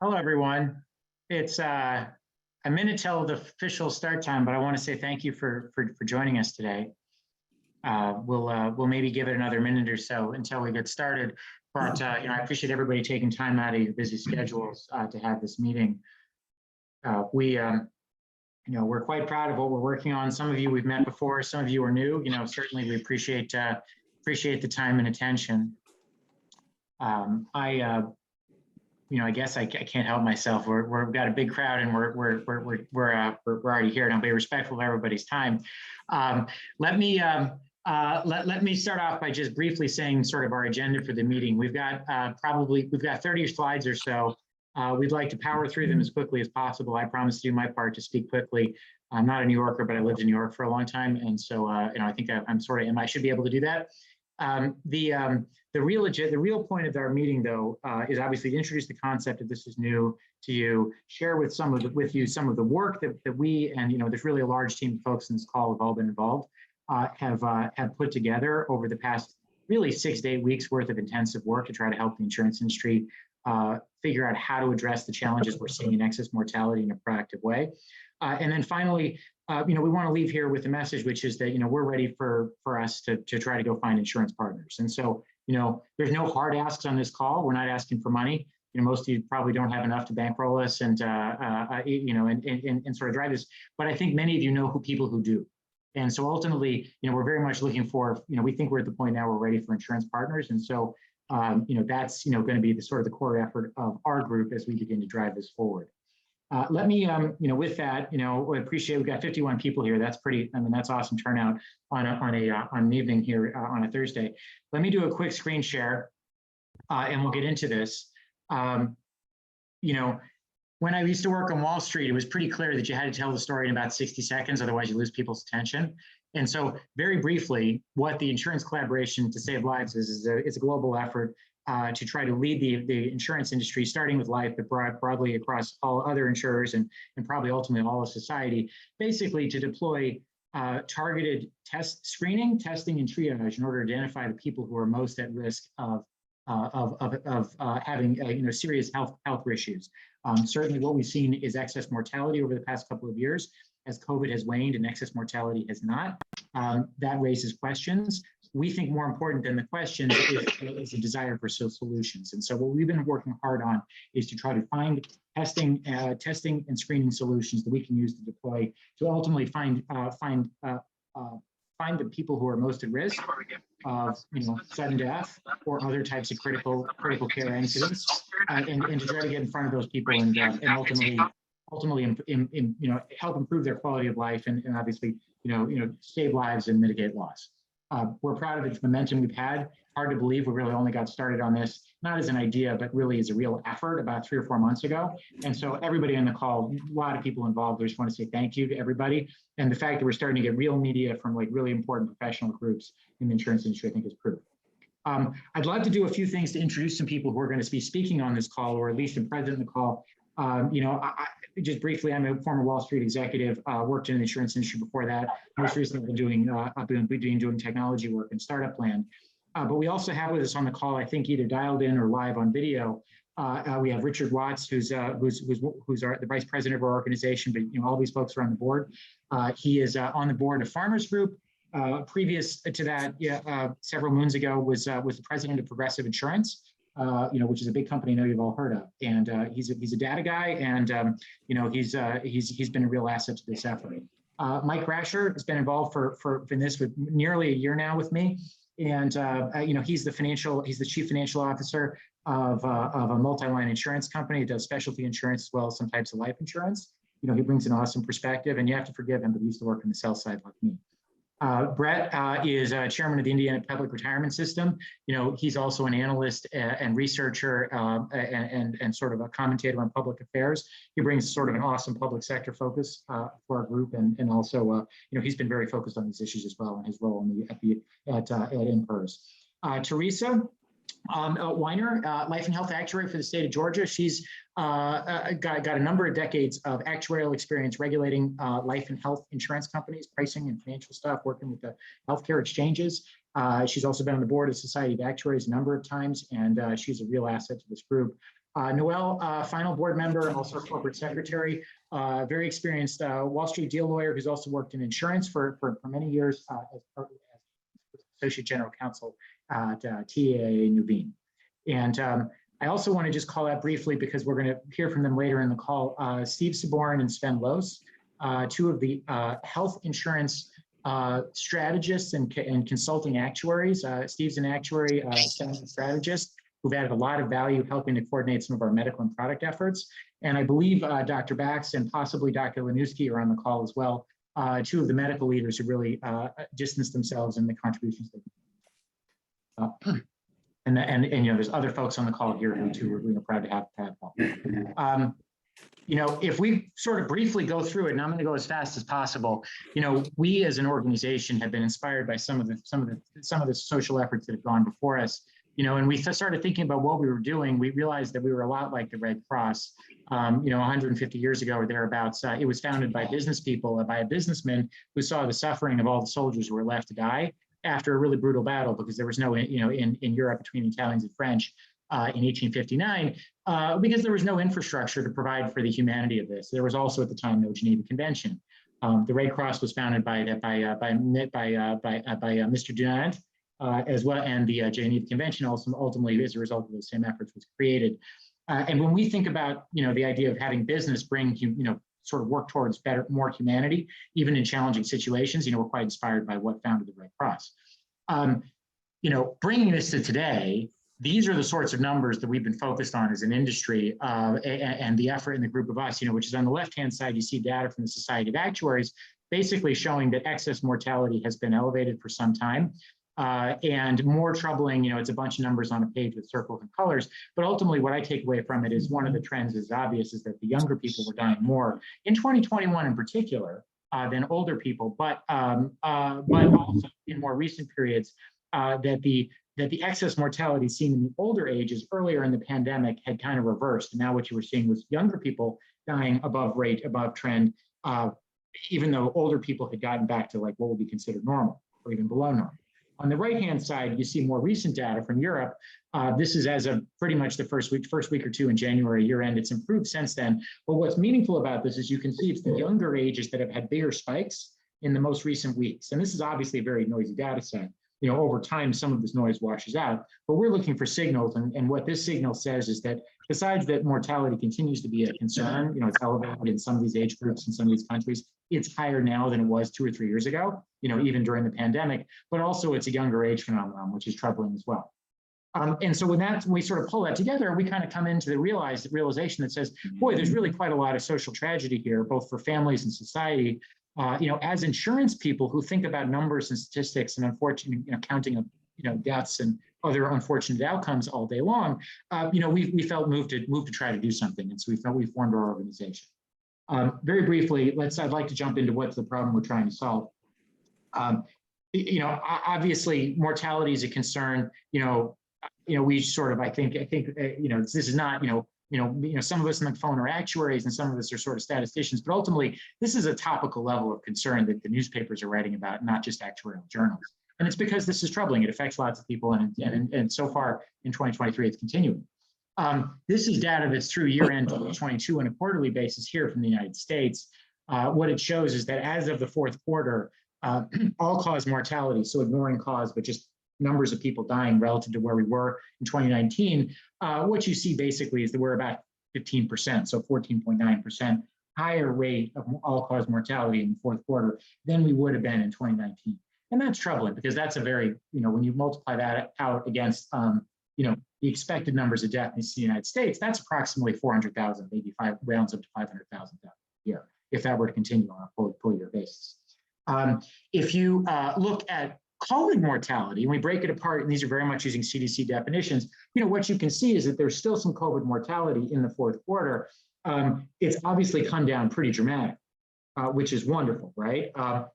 Hello, everyone. It's a minute till the official start time, but I want to say thank you for joining us today. We'll maybe give it another minute or so until we get started. But I appreciate everybody taking time out of your busy schedules to have this meeting. We're quite proud of what we're working on. Some of you we've met before, some of you are new. Certainly we appreciate the time and attention. I guess I can't help myself. We've got a big crowd, and we're already here, and I'll be respectful of everybody's time. Let me start off by just briefly saying sort of our agenda for the meeting. We've got 30 slides or so. We'd like to power through them as quickly as possible. I promise to do my part to speak quickly. I'm not a New Yorker, but I lived in New York for a long time, and so I think I should be able to do that. The real point of our meeting, though, is obviously to introduce the concept that this is new to you, share with you some of the work that we and there's really a large team of folks in this call have all been involved have put together over the past really 6 to 8 weeks worth of intensive work to try to help the insurance industry figure out how to address the challenges we're seeing in excess mortality in a proactive way. And then finally, we want to leave here with a message, which is that we're ready for us to try to go find insurance partners. And so there's no hard asks on this call. We're not asking for money. Most of you probably don't have enough to bankroll us and sort of drive this. But I think many of you know people who do. And so ultimately, we're very much looking for, we think we're at the point now we're ready for insurance partners. And so, that's, going to be the sort of the core effort of our group as we begin to drive this forward. Let me, with that, we appreciate we've got 51 people here. That's that's awesome turnout on an evening here on a Thursday. Let me do a quick screen share, and we'll get into this. When I used to work on Wall Street, it was pretty clear that you had to tell the story in about 60 seconds, otherwise you lose people's attention. And so, very briefly, what the Insurance Collaboration to Save Lives is a global effort to try to lead the insurance industry, starting with life, but broadly across all other insurers and probably ultimately all of society, basically to deploy targeted testing, and triage in order to identify the people who are most at risk of having serious health issues. Certainly, what we've seen is excess mortality over the past couple of years. As COVID has waned and excess mortality has not, that raises questions. We think more important than the questions is a desire for solutions. And so what we've been working hard on is to try to find testing and screening solutions that we can use to deploy to ultimately find the people who are most at risk of sudden death or other types of critical care incidents, and to try to get in front of those people and ultimately help improve their quality of life and obviously save lives and mitigate loss. We're proud of the momentum we've had. Hard to believe we really only got started on this, not as an idea, but really as a real effort about 3 or 4 months ago. And so everybody on the call, a lot of people involved, I just want to say thank you to everybody. And the fact that we're starting to get real media from really important professional groups in the insurance industry, I think is proof. I'd love to do a few things to introduce some people who are going to be speaking on this call, or at least present in the call. Just briefly, I'm a former Wall Street executive, worked in the insurance industry before that. Most recently, I've been doing technology work in startup land. But we also have with us on the call, I think either dialed in or live on video, we have Richard Watts, who's the vice president of our organization, but all these folks are on the board. He is on the board of Farmers Group. Previous to that, several moons ago, was the president of Progressive Insurance. Which is a big company I know you've all heard of, and he's a data guy, and he's been a real asset to this effort. Mike Rasher has been involved in this for nearly a year now with me, and he's the chief financial officer of a multi-line insurance company that does specialty insurance as well as some types of life insurance. He brings an awesome perspective, and you have to forgive him, but he used to work on the sell side like me. Brett is chairman of the Indiana Public Retirement System. He's also an analyst and researcher and sort of a commentator on public affairs. He brings sort of an awesome public sector focus for our group, and also he's been very focused on these issues as well in his role at INPERS. Teresa Weiner, Life and Health Actuary for the state of Georgia. She's got a number of decades of actuarial experience regulating life and health insurance companies, pricing and financial stuff, working with the healthcare exchanges. She's also been on the board of Society of Actuaries a number of times, and she's a real asset to this group. Noel, final board member, also corporate secretary, very experienced Wall Street deal lawyer who's also worked in insurance for many years as associate general counsel at TAA Nuveen. And I also want to just call out briefly, because we're going to hear from them later in the call, Steve Cyboran and Sven Lohse, two of the health insurance strategists and consulting actuaries. Steve's an actuary, Sven's a strategist, who've added a lot of value helping to coordinate some of our medical and product efforts. And I believe Dr. Bax and possibly Dr. Lanuski are on the call as well, two of the medical leaders who really distanced themselves in the contributions. And you know, there's other folks on the call here who too we're proud to have. You know, if we sort of briefly go through it, and I'm going to go as fast as possible. You know, we as an organization have been inspired by some of the social efforts that have gone before us. You know, and we started thinking about what we were doing. We realized that we were a lot like the Red Cross. You know, 150 years ago or thereabouts, it was founded by business people, by a businessman who saw the suffering of all the soldiers who were left to die after a really brutal battle, because there was no, you know, in Europe between Italians and French in 1859, because there was no infrastructure to provide for the humanity of this. There was also at the time no Geneva Convention. The Red Cross was founded by Mr. Dunant. As well, and the Geneva Convention also ultimately, as a result of those same efforts, was created. And when we think about, you know, the idea of having business bring, you know, sort of work towards better, more humanity, even in challenging situations, you know, we're quite inspired by what founded the Red Cross. You know, bringing this to today, these are the sorts of numbers that we've been focused on as an industry, and the effort in the group of us, you know, which is on the left-hand side, you see data from the Society of Actuaries, basically showing that excess mortality has been elevated for some time. And more troubling, you know, it's a bunch of numbers on a page with circles and colors, but ultimately what I take away from it is one of the trends is obvious, is that the younger people were dying more in 2021 in particular than older people, but also in more recent periods that the excess mortality seen in the older ages earlier in the pandemic had kind of reversed. And now what you were seeing was younger people dying above rate, above trend, even though older people had gotten back to like what would be considered normal or even below normal. On the right-hand side, you see more recent data from Europe. This is as of pretty much the first week or two in January, year end. It's improved since then. But what's meaningful about this is you can see it's the younger ages that have had bigger spikes in the most recent weeks. And this is obviously a very noisy data set. You know, over time, some of this noise washes out, but we're looking for signals. And what this signal says is that besides that mortality continues to be a concern, you know, it's elevated in some of these age groups in some of these countries. It's higher now than it was 2 or 3 years ago, you know, even during the pandemic, but also it's a younger age phenomenon, which is troubling as well. And so when we sort of pull that together, we kind of come into the realization that says, boy, there's really quite a lot of social tragedy here, both for families and society. You know, as insurance people who think about numbers and statistics and unfortunately, you know, counting of, you know, deaths and other unfortunate outcomes all day long, you know, we felt moved to try to do something. And so we formed our organization. Very briefly, I'd like to jump into what's the problem we're trying to solve. You know, obviously mortality is a concern. You know, we sort of, I think, you know, this is not, you know, some of us on the phone are actuaries and some of us are sort of statisticians, but ultimately this is a topical level of concern that the newspapers are writing about, not just actuarial journals. And it's because this is troubling. It affects lots of people, and so far in 2023, it's continuing. This is data that's through year-end 2022 on a quarterly basis here from the United States. What it shows is that as of the fourth quarter, all-cause mortality, so ignoring cause, but just numbers of people dying relative to where we were in 2019, what you see basically is that we're about 15%, so 14.9% higher rate of all-cause mortality in the fourth quarter than we would have been in 2019. And that's troubling because that's a very, you know, when you multiply that out against, you know, the expected numbers of deaths in the United States, that's approximately 400,000, maybe rounds up to 500,000 deaths a year, if that were to continue on a full year basis. If you look at COVID mortality, and we break it apart, and these are very much using CDC definitions, you know, what you can see is that there's still some COVID mortality in the fourth quarter. It's obviously come down pretty dramatic, which is wonderful, right?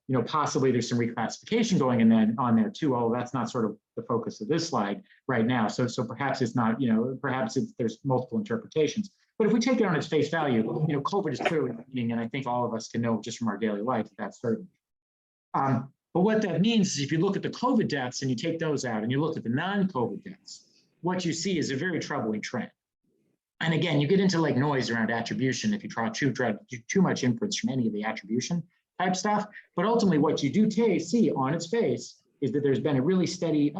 You know, possibly there's some reclassification going on there too, although that's not sort of the focus of this slide right now. So perhaps it's not, you know, perhaps there's multiple interpretations. But if we take it on its face value, you know, COVID is clearly happening, and I think all of us can know just from our daily life that that's certain. But what that means is if you look at the COVID deaths and you take those out and you look at the non-COVID deaths, what you see is a very troubling trend. And again, you get into like noise around attribution if you try to do too much inference from any of the attribution type stuff. But ultimately, what you do see on its face is that there's been a really steady,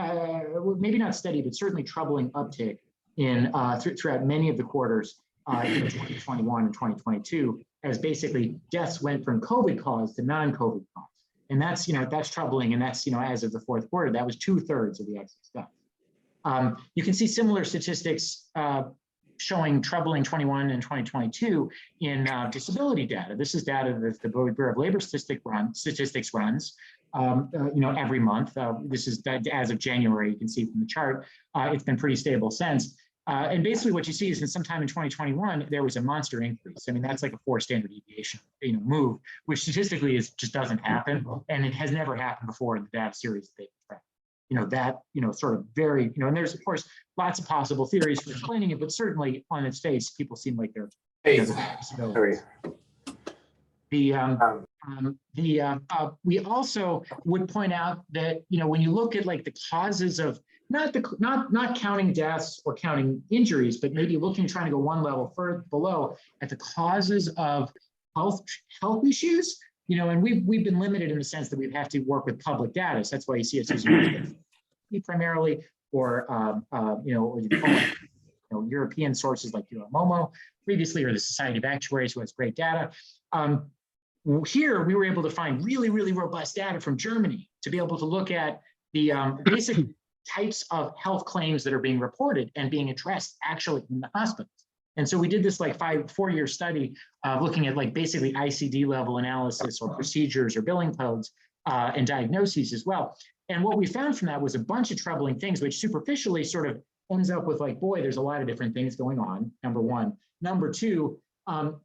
maybe not steady, but certainly troubling uptick in throughout many of the quarters in 2021 and 2022, as basically deaths went from COVID cause to non-COVID cause. And that's, that's troubling. And that's, as of the fourth quarter, that was 2/3 of the excess deaths. You can see similar statistics showing troubling 21 and 2022 in disability data. This is data that the Bureau of Labor Statistics runs, every month. This is as of January. You can see from the chart. It's been pretty stable since. And basically, what you see is that sometime in 2021 there was a monster increase. I mean, that's like a 4 standard deviation, move, which statistically just doesn't happen, and it has never happened before in the data series that they've tracked. Sort of very, and there's of course lots of possible theories for explaining it, but certainly on its face, people seem like they're. Sorry. We also would point out that when you look at like the causes of not counting deaths or counting injuries, but maybe trying to go one level further below at the causes of health issues. And we've been limited in the sense that we have to work with public data. So that's why you see us using primarily, or European sources like MAAA previously, or the Society of Actuaries, who has great data. Here, we were able to find really, really robust data from Germany to be able to look at the basic types of health claims that are being reported and being addressed actually in the hospitals. And so we did this like 4-year study looking at like basically ICD level analysis or procedures or billing codes and diagnoses as well. And what we found from that was a bunch of troubling things, which superficially sort of ends up with like, boy, there's a lot of different things going on, number one. Number two,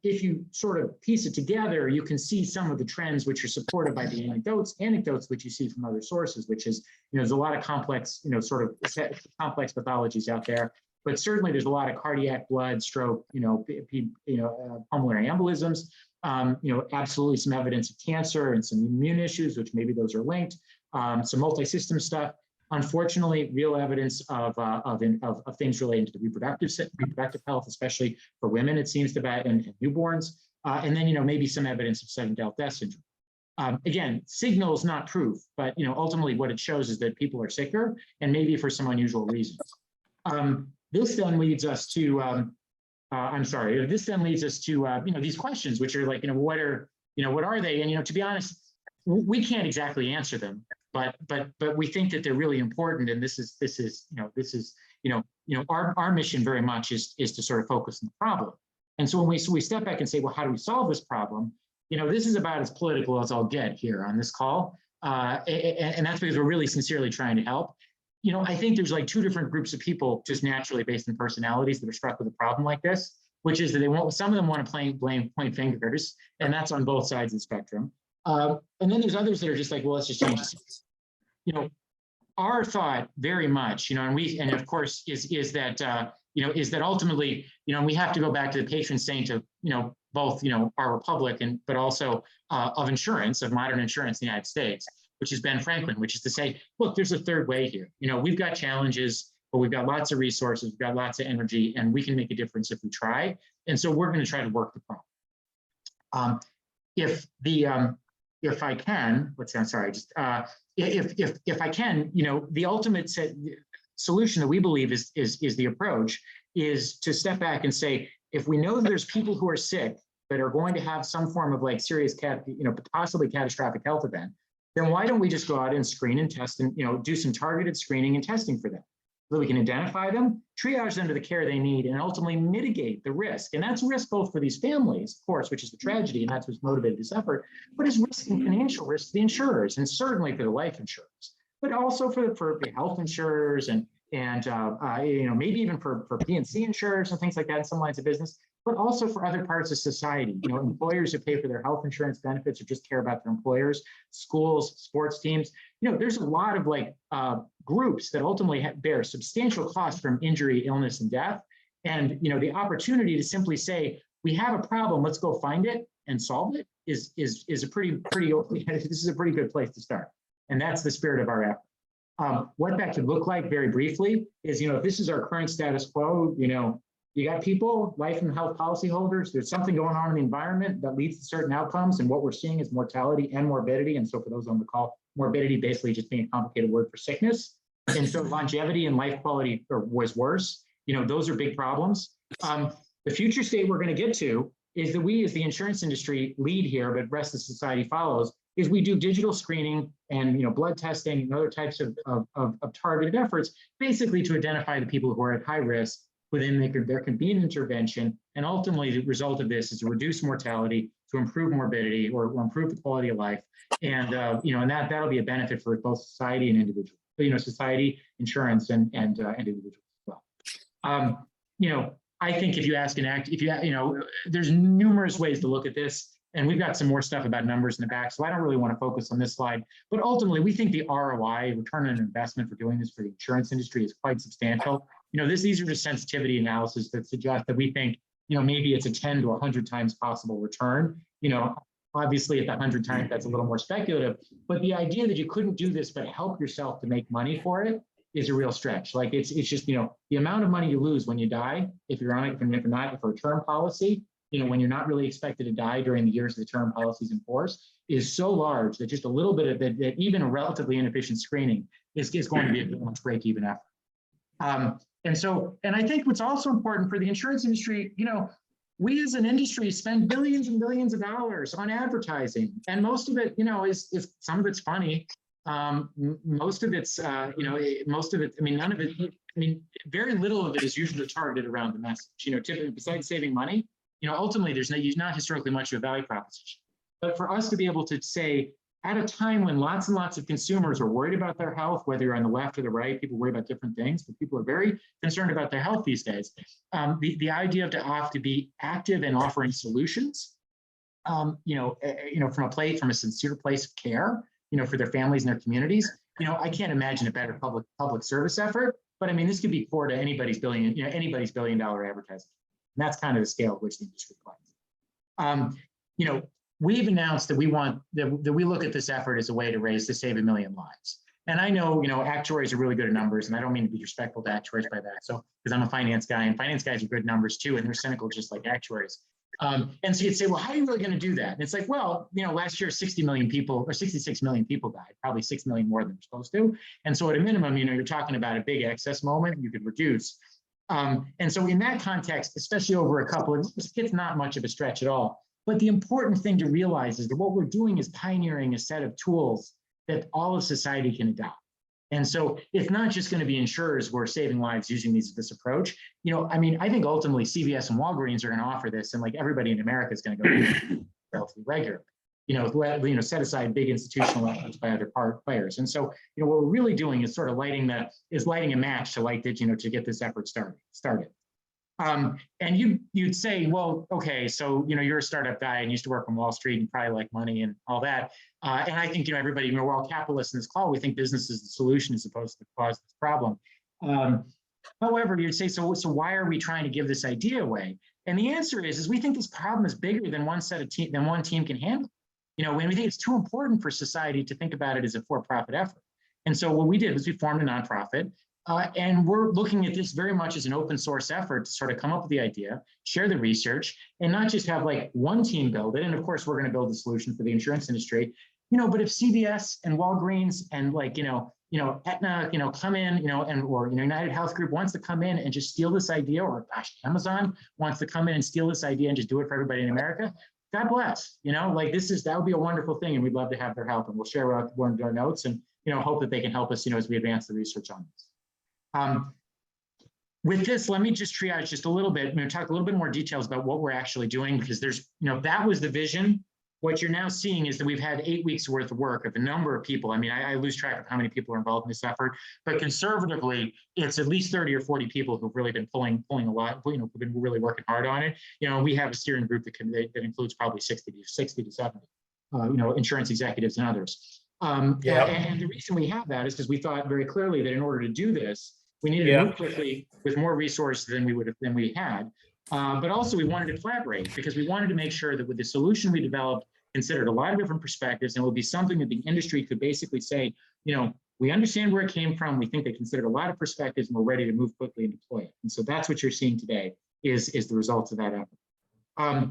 if you sort of piece it together, you can see some of the trends which are supported by the anecdotes which you see from other sources, which is, there's a lot of complex, sort of complex pathologies out there. But certainly there's a lot of cardiac, blood, stroke, pulmonary embolisms, absolutely some evidence of cancer and some immune issues, which maybe those are linked, some multi-system stuff. Unfortunately, real evidence of things relating to the reproductive health, especially for women, it seems to be, and newborns, and then maybe some evidence of sudden death syndrome. Again, signals, not proof, but ultimately what it shows is that people are sicker, and maybe for some unusual reasons. This then leads us to, This then leads us to these questions, which are like, what are they? And to be honest, we can't exactly answer them, but we think that they're really important. And our mission very much is to sort of focus on the problem. And so when we step back and say, well, how do we solve this problem? This is about as political as I'll get here on this call, and that's because we're really sincerely trying to help. I think there's like 2 different groups of people just naturally based on personalities that are struck with a problem like this, which is that some of them want to point fingers, and that's on both sides of the spectrum. And then there's others that are just like, well, let's just change it. Our thought very much, and of course is that ultimately, we have to go back to the patron saint of, both, our republic but also of insurance, of modern insurance in the United States, which is Ben Franklin, which is to say, look, there's a third way here. We've got challenges, but we've got lots of resources, we've got lots of energy, and we can make a difference if we try. And so we're going to try to work the problem. If I can, if I can, the ultimate solution that we believe is the approach is to step back and say, if we know that there's people who are sick that are going to have some form of like serious, possibly catastrophic health event, then why don't we just go out and screen and test and, do some targeted screening and testing for them so that we can identify them, triage them to the care they need, and ultimately mitigate the risk. And that's risk both for these families, of course, which is the tragedy, and that's what's motivated this effort, but it's risk and financial risk to the insurers, and certainly for the life insurers, but also for the health insurers and maybe even for P&C insurers and things like that in some lines of business, but also for other parts of society, employers who pay for their health insurance benefits or just care about their employers, schools, sports teams. There's a lot of groups that ultimately bear substantial costs from injury, illness, and death. And, the opportunity to simply say, we have a problem, let's go find it and solve it is a pretty, this is a pretty good place to start. And that's the spirit of our effort. What that could look like very briefly is, if this is our current status quo, you got people, life and health policyholders, there's something going on in the environment that leads to certain outcomes. And what we're seeing is mortality and morbidity. And so for those on the call, morbidity basically just being a complicated word for sickness. And so longevity and life quality was worse. Those are big problems. The future state we're going to get to is that we, as the insurance industry, lead here, but the rest of society follows, is we do digital screening and blood testing and other types of targeted efforts, basically to identify the people who are at high risk. Within there can be an intervention, and ultimately the result of this is to reduce mortality, to improve morbidity, or improve the quality of life, and and that'll be a benefit for both society and individuals. Society, insurance, and individuals as well. I think if you ask there's numerous ways to look at this, and we've got some more stuff about numbers in the back, so I don't really want to focus on this slide. But ultimately, we think the ROI, return on investment for doing this for the insurance industry, is quite substantial. These are just sensitivity analysis that suggest that we think, maybe it's a 10 to 100 times possible return. Obviously at the 100 times, that's a little more speculative, but the idea that you couldn't do this but help yourself to make money for it is a real stretch. Like it's just, the amount of money you lose when you die, if you're on it, if not for a term policy, when you're not really expected to die during the years of the term policies in force, is so large that just a little bit of that even a relatively inefficient screening is going to be a pretty much break-even effort. And I think what's also important for the insurance industry, we as an industry spend billions and billions of dollars on advertising, and most of it, is some of it's funny. Most of it's, most of it, none of it, very little of it is usually targeted around the message. Typically, besides saving money, ultimately there's not historically much of a value proposition. But for us to be able to say, at a time when lots and lots of consumers are worried about their health, whether you're on the left or the right, people worry about different things, but people are very concerned about their health these days. The idea of to be active in offering solutions, from a sincere place of care, for their families and their communities, I can't imagine a better public service effort. But this could be core to anybody's billion-dollar advertising. And that's kind of the scale at which the industry plays. We've announced that we look at this effort as a way to save 1 million lives. And I know, actuaries are really good at numbers, and I don't mean to be disrespectful to actuaries by that. So, because I'm a finance guy, and finance guys are good at numbers too, and they're cynical just like actuaries. And so you'd say, well, how are you really going to do that? And it's like, well, last year 60 million people or 66 million people died, probably 6 million more than they're supposed to. And so at a minimum, you're talking about a big excess moment you could reduce. And so in that context, especially over a couple of years, it's not much of a stretch at all. But the important thing to realize is that what we're doing is pioneering a set of tools that all of society can adopt. And so it's not just going to be insurers who are saving lives using this approach. I think ultimately CVS and Walgreens are going to offer this, and like everybody in America is going to go relatively regularly. Set aside big institutional efforts by other players. And so, what we're really doing is sort of lighting a match to to get this effort started. And you'd say, well, okay, so you're a startup guy and used to work on Wall Street and probably like money and all that. And I think everybody, we're all capitalists in this call. We think business is the solution as opposed to cause this problem. However, you'd say, so why are we trying to give this idea away? And the answer is we think this problem is bigger than one team can handle. When we think it's too important for society to think about it as a for-profit effort. And so what we did was we formed a nonprofit. And we're looking at this very much as an open source effort to sort of come up with the idea, share the research, and not just have like one team build it. And of course, we're going to build a solution for the insurance industry, but if CVS and Walgreens and Aetna, come in, or United Health Group wants to come in and just steal this idea, or gosh, Amazon wants to come in and steal this idea and just do it for everybody in America, God bless, that would be a wonderful thing. And we'd love to have their help, and we'll share one of our notes and, hope that they can help us, as we advance the research on this. With this, let me just triage just a little bit. I'm going to talk a little bit more details about what we're actually doing, because there's, that was the vision. What you're now seeing is that we've had 8 weeks worth of work of a number of people. I lose track of how many people are involved in this effort, but conservatively, it's at least 30 or 40 people who've really been pulling a lot, who've been really working hard on it. We have a steering group that includes probably 60 to 70, insurance executives and others. And the reason we have that is because we thought very clearly that in order to do this, we needed to move quickly with more resources than we had. But also we wanted to collaborate, because we wanted to make sure that with the solution we developed considered a lot of different perspectives, and it would be something that the industry could basically say, we understand where it came from. We think they considered a lot of perspectives, and we're ready to move quickly and deploy it. And so that's what you're seeing today. is the result of that effort.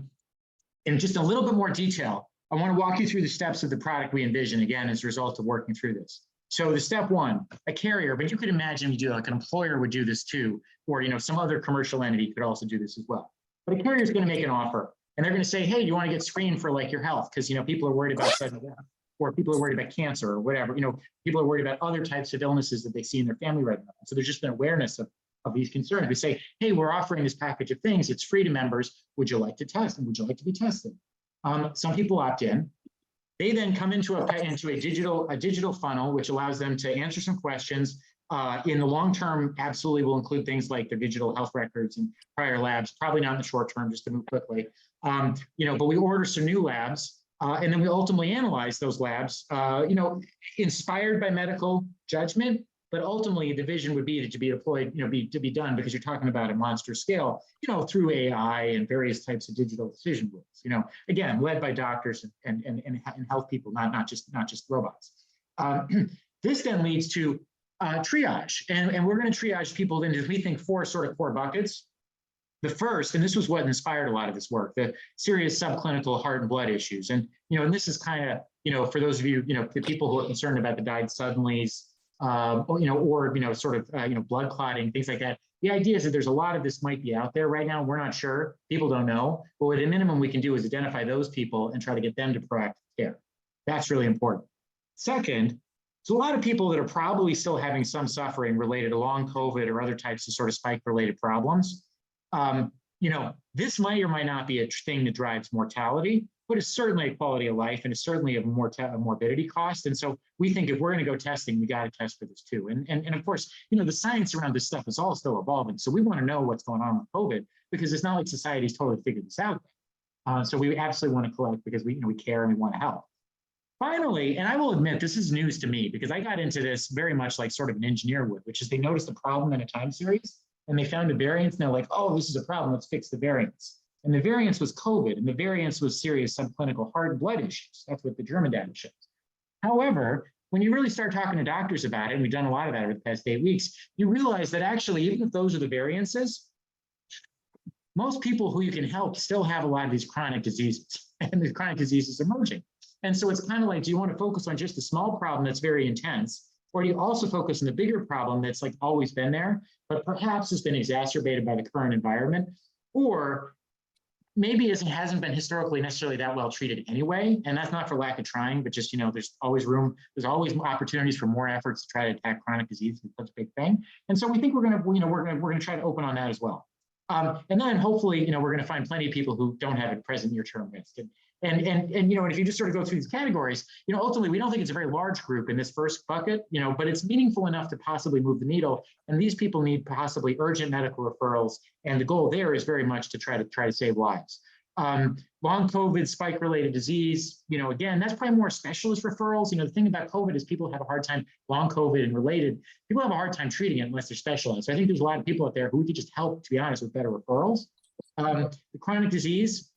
In just a little bit more detail, I want to walk you through the steps of the product we envision, again, as a result of working through this. So the step one, a carrier, but you could imagine you do like an employer would do this too, or some other commercial entity could also do this as well. But a carrier is going to make an offer, and they're going to say, hey, you want to get screened for like your health? Because people are worried about sudden death, or people are worried about cancer or whatever. People are worried about other types of illnesses that they see in their family right now. So there's just an awareness of these concerns. We say, hey, we're offering this package of things. It's free to members. Would you like to test? And would you like to be tested? Some people opt in. They then come into a digital funnel, which allows them to answer some questions. In the long term, absolutely will include things like their digital health records and prior labs, probably not in the short term, just to move quickly. But we order some new labs, and then we ultimately analyze those labs, inspired by medical judgment, but ultimately the vision would be to be deployed, to be done, because you're talking about a monster scale, through AI and various types of digital decision rules, again, led by doctors and health people, not just robots. This then leads to triage, and we're going to triage people into, we think, four core buckets. The first, and this was what inspired a lot of this work, the serious subclinical heart and blood issues. And, and this is kind of, for those of you, the people who are concerned about the died suddenlies, blood clotting, things like that. The idea is that there's a lot of this might be out there right now. We're not sure. People don't know. But at a minimum, we can do is identify those people and try to get them to proactive care. That's really important. Second, there's a lot of people that are probably still having some suffering related to long COVID or other types of sort of spike-related problems. This might or might not be a thing that drives mortality, but it's certainly a quality of life, and it's certainly a morbidity cost. And so we think if we're going to go testing, we got to test for this too. And of course, the science around this stuff is all still evolving. So we want to know what's going on with COVID, because it's not like society's totally figured this out. So we absolutely want to collect because we care and we want to help. Finally, and I will admit, this is news to me because I got into this very much like sort of an engineer would, which is they noticed a problem in a time series and they found a variance and they're like, oh, this is a problem, let's fix the variance. And the variance was COVID, and the variance was serious subclinical heart and blood issues. That's what the German data shows. However, when you really start talking to doctors about it, and we've done a lot of that over the past 8 weeks, you realize that actually, even if those are the variances, most people who you can help still have a lot of these chronic diseases, and the chronic diseases emerging. And so it's kind of like, do you want to focus on just the small problem that's very intense, or do you also focus on the bigger problem that's like always been there, but perhaps has been exacerbated by the current environment, or maybe it hasn't been historically necessarily that well treated anyway, and that's not for lack of trying, but just, there's always opportunities for more efforts to try to attack chronic disease. It's such a big thing. And so we think we're going to try to open on that as well. And then hopefully, we're going to find plenty of people who don't have a present near-term risk. And if you just sort of go through these categories, ultimately, we don't think it's a very large group in this first bucket, but it's meaningful enough to possibly move the needle. And these people need possibly urgent medical referrals. And the goal there is very much to try to save lives. Long COVID, spike-related disease, again, that's probably more specialist referrals. The thing about COVID is people have a hard time, long COVID and related, people have a hard time treating it unless they're specialized. So I think there's a lot of people out there who we could just help, to be honest, with better referrals. The chronic disease,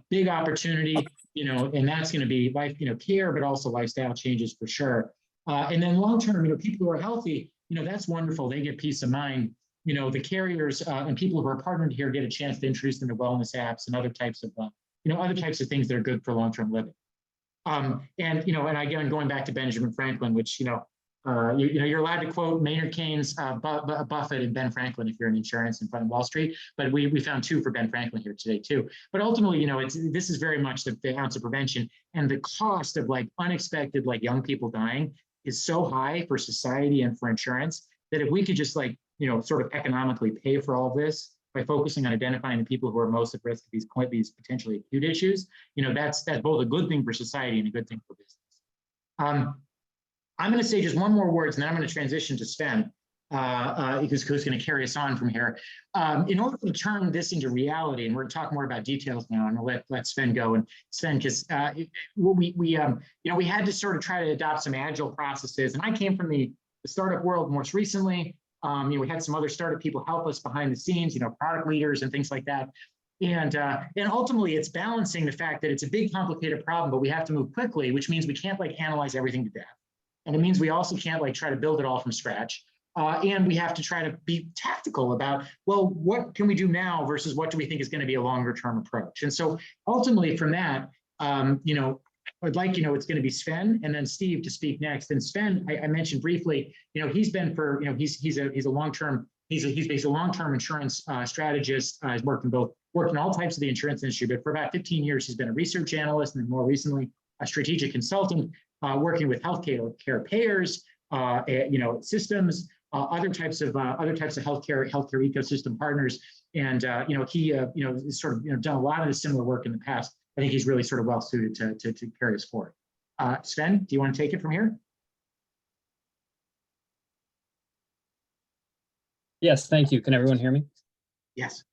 big opportunity, and that's going to be life, care, but also lifestyle changes for sure. And then long-term, people who are healthy, that's wonderful. They get peace of mind. The carriers and people who are partnered here get a chance to introduce them to wellness apps and other types of, other types of things that are good for long-term living. And again, going back to Benjamin Franklin, which, you're allowed to quote Maynard Keynes, Buffett, and Ben Franklin if you're in insurance and Wall Street, but we found two for Ben Franklin here today too. But ultimately, this is very much the ounce of prevention, and the cost of like unexpected young people dying is so high for society and for insurance that if we could just sort of economically pay for all this by focusing on identifying the people who are most at risk of these potentially acute issues, that's both a good thing for society and a good thing for business. I'm going to say just one more words, and then I'm going to transition to Sven, who's going to carry us on from here. In order to turn this into reality, and we're going to talk more about details now, and I'll let Sven go. And Sven, because we had to sort of try to adopt some agile processes, and I came from the startup world most recently. We had some other startup people help us behind the scenes, product leaders and things like that. And ultimately, it's balancing the fact that it's a big, complicated problem, but we have to move quickly, which means we can't analyze everything to death. And it means we also can't try to build it all from scratch. And we have to try to be tactical about, well, what can we do now versus what do we think is going to be a longer term approach? And so ultimately from that, I'd like, it's going to be Sven and then Steve to speak next. And Sven, I mentioned briefly, he's been for, he's a long-term insurance strategist. He's worked in all types of the insurance industry, but for about 15 years, he's been a research analyst and then more recently a strategic consultant, working with healthcare payers, systems, other types of healthcare ecosystem partners, and he sort of done a lot of the similar work in the past. I think he's really sort of well suited to carry us forward. Sven, do you want to take it from here? Yes, thank you. Can everyone hear me? Yes.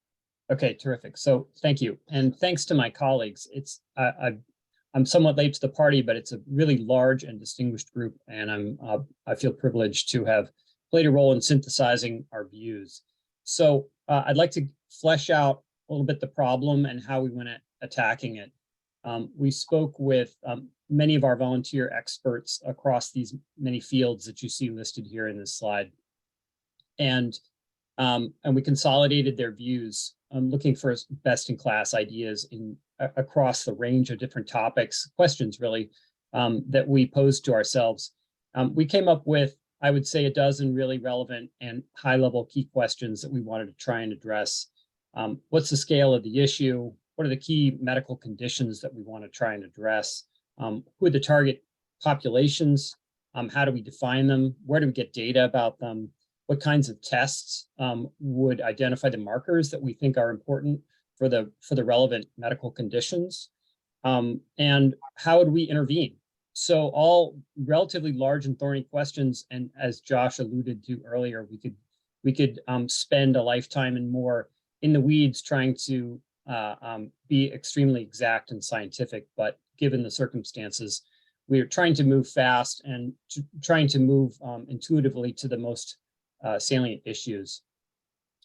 Okay, terrific. So thank you, and thanks to my colleagues. It's I'm somewhat late to the party, but it's a really large and distinguished group, and I feel privileged to have played a role in synthesizing our views. So I'd like to flesh out a little bit the problem and how we went at attacking it. We spoke with many of our volunteer experts across these many fields that you see listed here in this slide, and we consolidated their views, looking for best-in-class ideas across the range of different topics, questions really, that we posed to ourselves. We came up with, I would say, a dozen really relevant and high-level key questions that we wanted to try and address. What's the scale of the issue? What are the key medical conditions that we want to try and address? Who are the target populations? How do we define them? Where do we get data about them? What kinds of tests would identify the markers that we think are important for the relevant medical conditions? And how would we intervene? So all relatively large and thorny questions, and as Josh alluded to earlier, we could spend a lifetime and more in the weeds trying to be extremely exact and scientific, but given the circumstances, we are trying to move fast and trying to move intuitively to the most salient issues.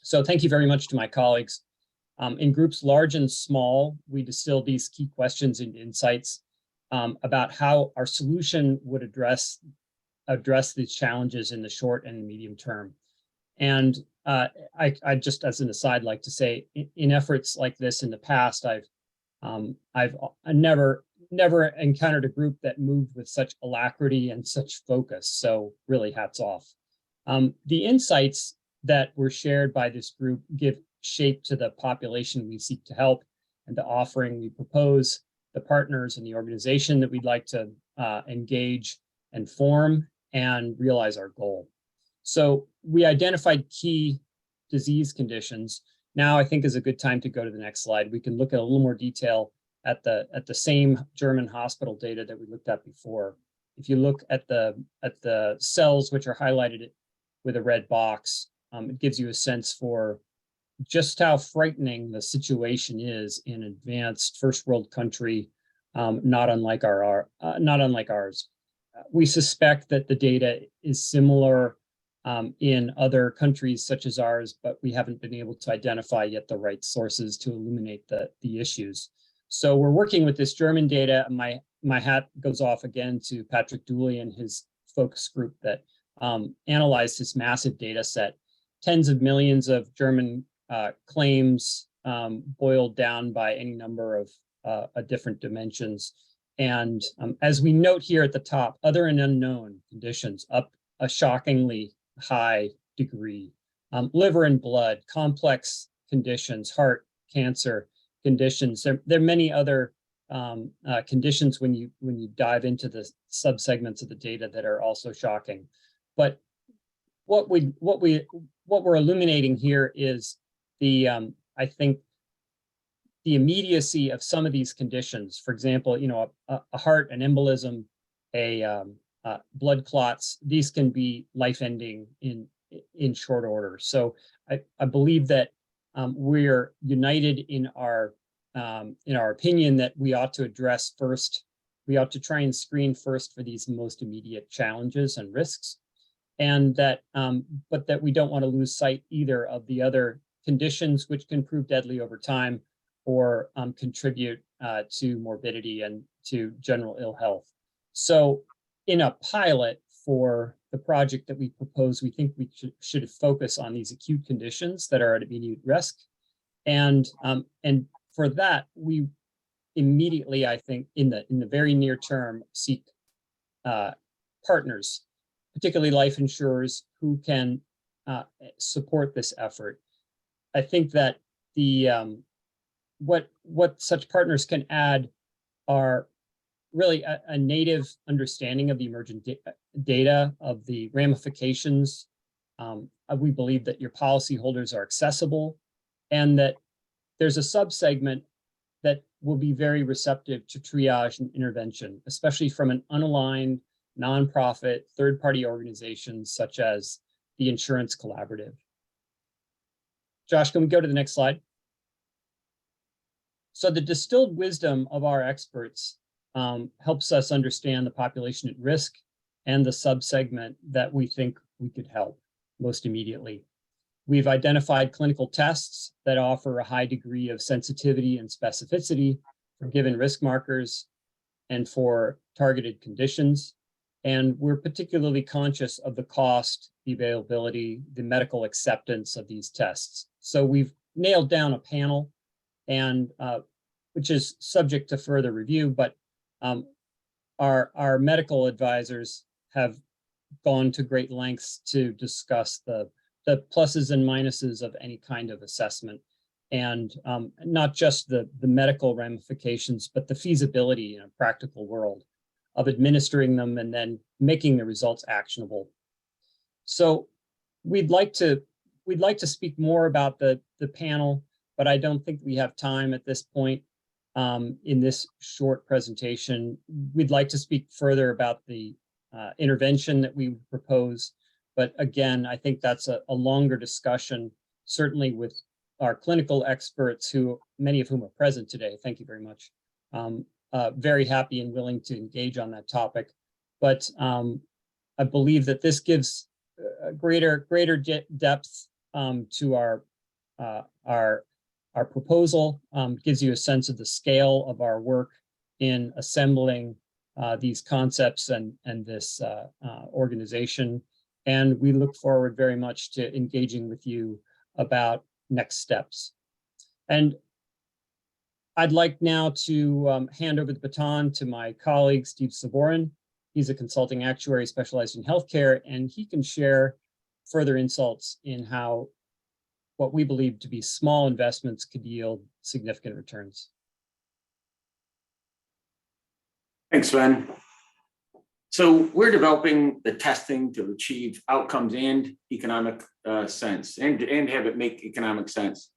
So thank you very much to my colleagues. In groups large and small, we distilled these key questions and insights about how our solution would address these challenges in the short and medium term. And I just, as an aside, like to say, in efforts like this in the past, I've never encountered a group that moved with such alacrity and such focus. So really, hats off. The insights that were shared by this group give shape to the population we seek to help and the offering we propose, the partners and the organization that we'd like to engage and form and realize our goal. So we identified key disease conditions. Now I think is a good time to go to the next slide. We can look at a little more detail at the same German hospital data that we looked at before. If you look at the cells which are highlighted with a red box, it gives you a sense for just how frightening the situation is in advanced first world country, not unlike ours. We suspect that the data is similar in other countries such as ours, but we haven't been able to identify yet the right sources to illuminate the issues. So we're working with this German data. My hat goes off again to Patrick Dooley and his focus group that analyzed this massive data set, tens of millions of German claims boiled down by any number of different dimensions. And as we note here at the top, other and unknown conditions up a shockingly high degree, liver and blood, complex conditions, heart, cancer conditions. There are many other conditions when you dive into the subsegments of the data that are also shocking. But what we're illuminating here is I think the immediacy of some of these conditions. For example, a heart, an embolism, blood clots. These can be life-ending in short order. So I believe that we're united in our opinion that we ought to address first. We ought to try and screen first for these most immediate challenges and risks, and that but that we don't want to lose sight either of the other conditions which can prove deadly over time or contribute to morbidity and to general ill health. So in a pilot for the project that we propose, we think we should focus on these acute conditions that are at immediate risk. And for that, we immediately, I think, in the very near term, seek partners, particularly life insurers who can support this effort. I think that the what such partners can add are really a native understanding of the emergent data, of the ramifications. We believe that your policyholders are accessible, and that there's a subsegment that will be very receptive to triage and intervention, especially from an unaligned, nonprofit, third-party organizations such as the Insurance Collaborative. Josh, can we go to the next slide? So the distilled wisdom of our experts helps us understand the population at risk and the subsegment that we think we could help most immediately. We've identified clinical tests that offer a high degree of sensitivity and specificity for given risk markers and for targeted conditions. And we're particularly conscious of the cost, the availability, the medical acceptance of these tests. So we've nailed down a panel, and which is subject to further review, but our medical advisors have gone to great lengths to discuss the pluses and minuses of any kind of assessment, and not just the medical ramifications, but the feasibility in a practical world of administering them and then making the results actionable. So we'd like to speak more about the panel, but I don't think we have time at this point in this short presentation. We'd like to speak further about the intervention that we propose, but again, I think that's a longer discussion, certainly with our clinical experts, who many of whom are present today. Thank you very much. Very happy and willing to engage on that topic, but I believe that this gives a greater depth to our proposal, gives you a sense of the scale of our work in assembling these concepts and this organization. And we look forward very much to engaging with you about next steps. And I'd like now to hand over the baton to my colleague, Steve Cyboran. He's a consulting actuary specialized in healthcare, and he can share further insights in how what we believe to be small investments could yield significant returns. Thanks, Sven. So we're developing the testing to achieve outcomes and economic sense, and have it make economic sense.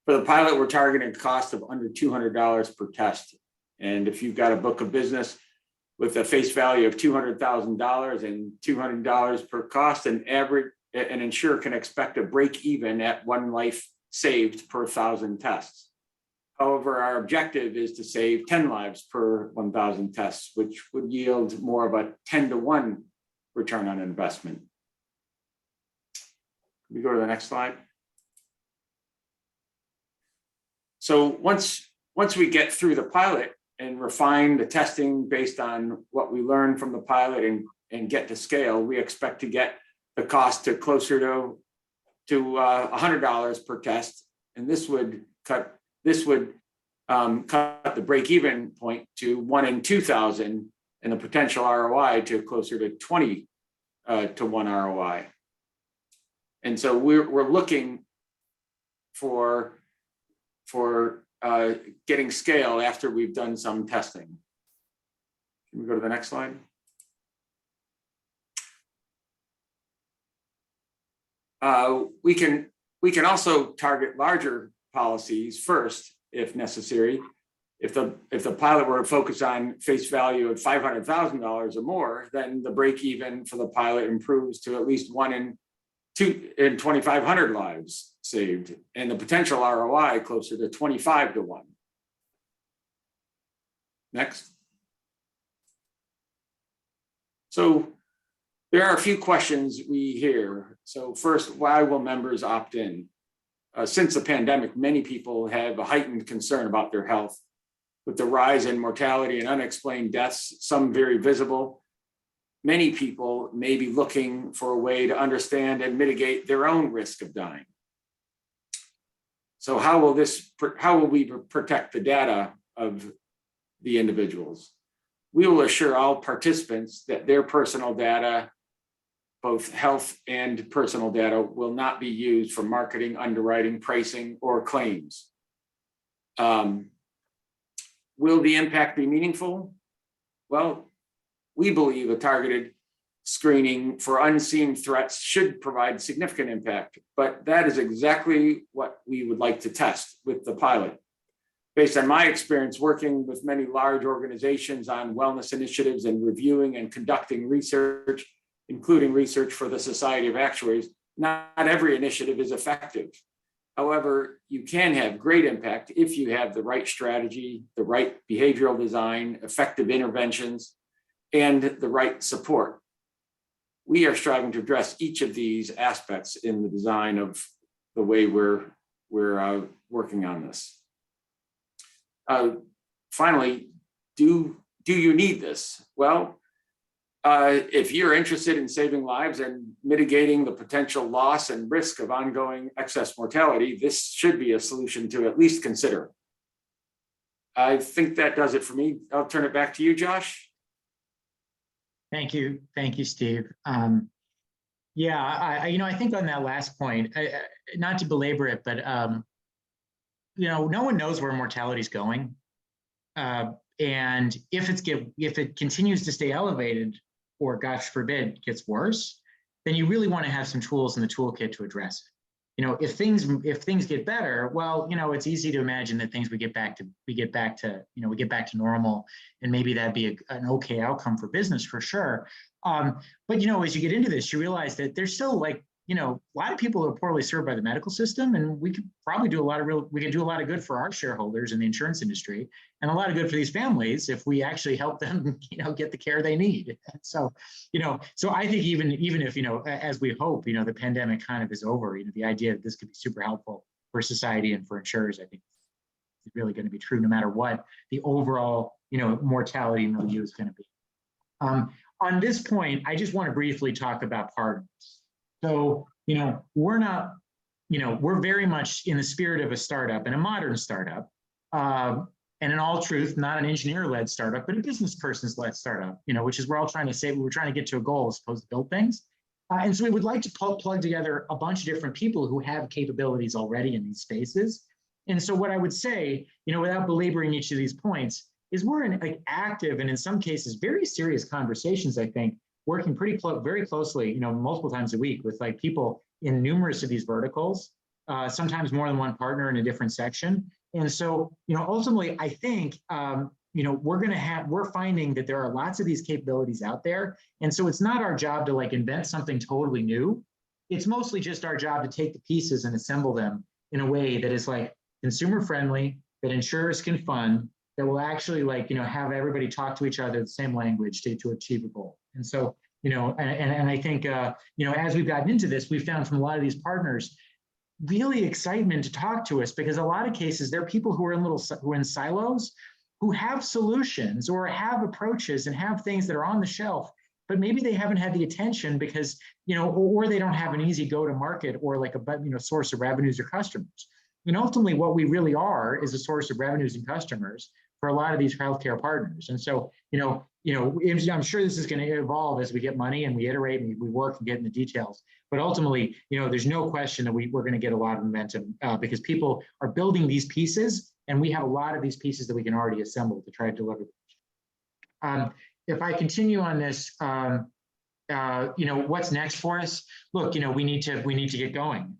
For the pilot, we're targeting a cost of under $200 per test. And if you've got a book of business with a face value of $200,000 and $200 per cost, an insurer can expect a break even at 1 life saved per 1,000 tests. However, our objective is to save 10 lives per 1,000 tests, which would yield more of a 10-to-1 return on investment. Can we go to the next slide? So once we get through the pilot and refine the testing based on what we learn from the pilot and get to scale, we expect to get the cost to closer to $100 per test, and this would cut the break-even point to 1 in 2,000, and the potential ROI to closer to 20 to 1 ROI. And so we're looking for getting scale after we've done some testing. Can we go to the next slide? We can also target larger policies first, if necessary. If the pilot were to focus on face value of $500,000 or more, then the break even for the pilot improves to at least 1 in 2,500 lives saved, and the potential ROI closer to 25 to 1. Next. So there are a few questions we hear. So first, why will members opt in? Since the pandemic, many people have a heightened concern about their health. With the rise in mortality and unexplained deaths, some very visible, many people may be looking for a way to understand and mitigate their own risk of dying. So how will we protect the data of the individuals? We will assure all participants that their personal data, both health and personal data, will not be used for marketing, underwriting, pricing, or claims. Will the impact be meaningful? Well, we believe a targeted screening for unseen threats should provide significant impact, but that is exactly what we would like to test with the pilot. Based on my experience working with many large organizations on wellness initiatives and reviewing and conducting research, including research for the Society of Actuaries, not every initiative is effective. However, you can have great impact if you have the right strategy, the right behavioral design, effective interventions, and the right support. We are striving to address each of these aspects in the design of the way we're working on this. Finally, do you need this? Well, if you're interested in saving lives and mitigating the potential loss and risk of ongoing excess mortality, this should be a solution to at least consider. I think that does it for me. I'll turn it back to you, Josh. Thank you, Steve. Yeah, I think on that last point, not to belabor it, but no one knows where mortality is going, and if it continues to stay elevated, or gosh forbid gets worse, then you really want to have some tools in the toolkit to address it. If things get better, well, it's easy to imagine that we get back to normal, and maybe that'd be an okay outcome for business for sure. But as you get into this, you realize that there's still a lot of people are poorly served by the medical system, and we could probably do a lot of good for our shareholders in the insurance industry, and a lot of good for these families if we actually help them, get the care they need. So, so I think even if, as we hope, the pandemic kind of is over, the idea that this could be super helpful for society and for insurers, I think is really going to be true no matter what the overall, mortality milieu is going to be. On this point, I just want to briefly talk about partners. So, we're very much in the spirit of a startup and a modern startup, and in all truth, not an engineer-led startup, but a business person's-led startup, which is we're all trying to say we're trying to get to a goal as opposed to build things. And so we would like to plug together a bunch of different people who have capabilities already in these spaces. And so what I would say, without belaboring each of these points, is we're in active and in some cases very serious conversations, I think, working very closely, multiple times a week with people in numerous of these verticals, sometimes more than one partner in a different section. And so, ultimately, I think, we're finding that there are lots of these capabilities out there. And so it's not our job to invent something totally new. It's mostly just our job to take the pieces and assemble them in a way that is consumer friendly, that insurers can fund, that will actually have everybody talk to each other the same language to achieve a goal. And so, and I think, as we've gotten into this, we've found from a lot of these partners really excitement to talk to us, because a lot of cases, there are people who are in silos, who have solutions or have approaches and have things that are on the shelf, but maybe they haven't had the attention because, or they don't have an easy go to market or a source of revenues or customers. And ultimately, what we really are is a source of revenues and customers for a lot of these healthcare partners. And so, I'm sure this is going to evolve as we get money and we iterate and we work and get in the details. But ultimately, there's no question that we're going to get a lot of momentum because people are building these pieces, and we have a lot of these pieces that we can already assemble to try to deliver. If I continue on this, what's next for us? Look, we need to get going.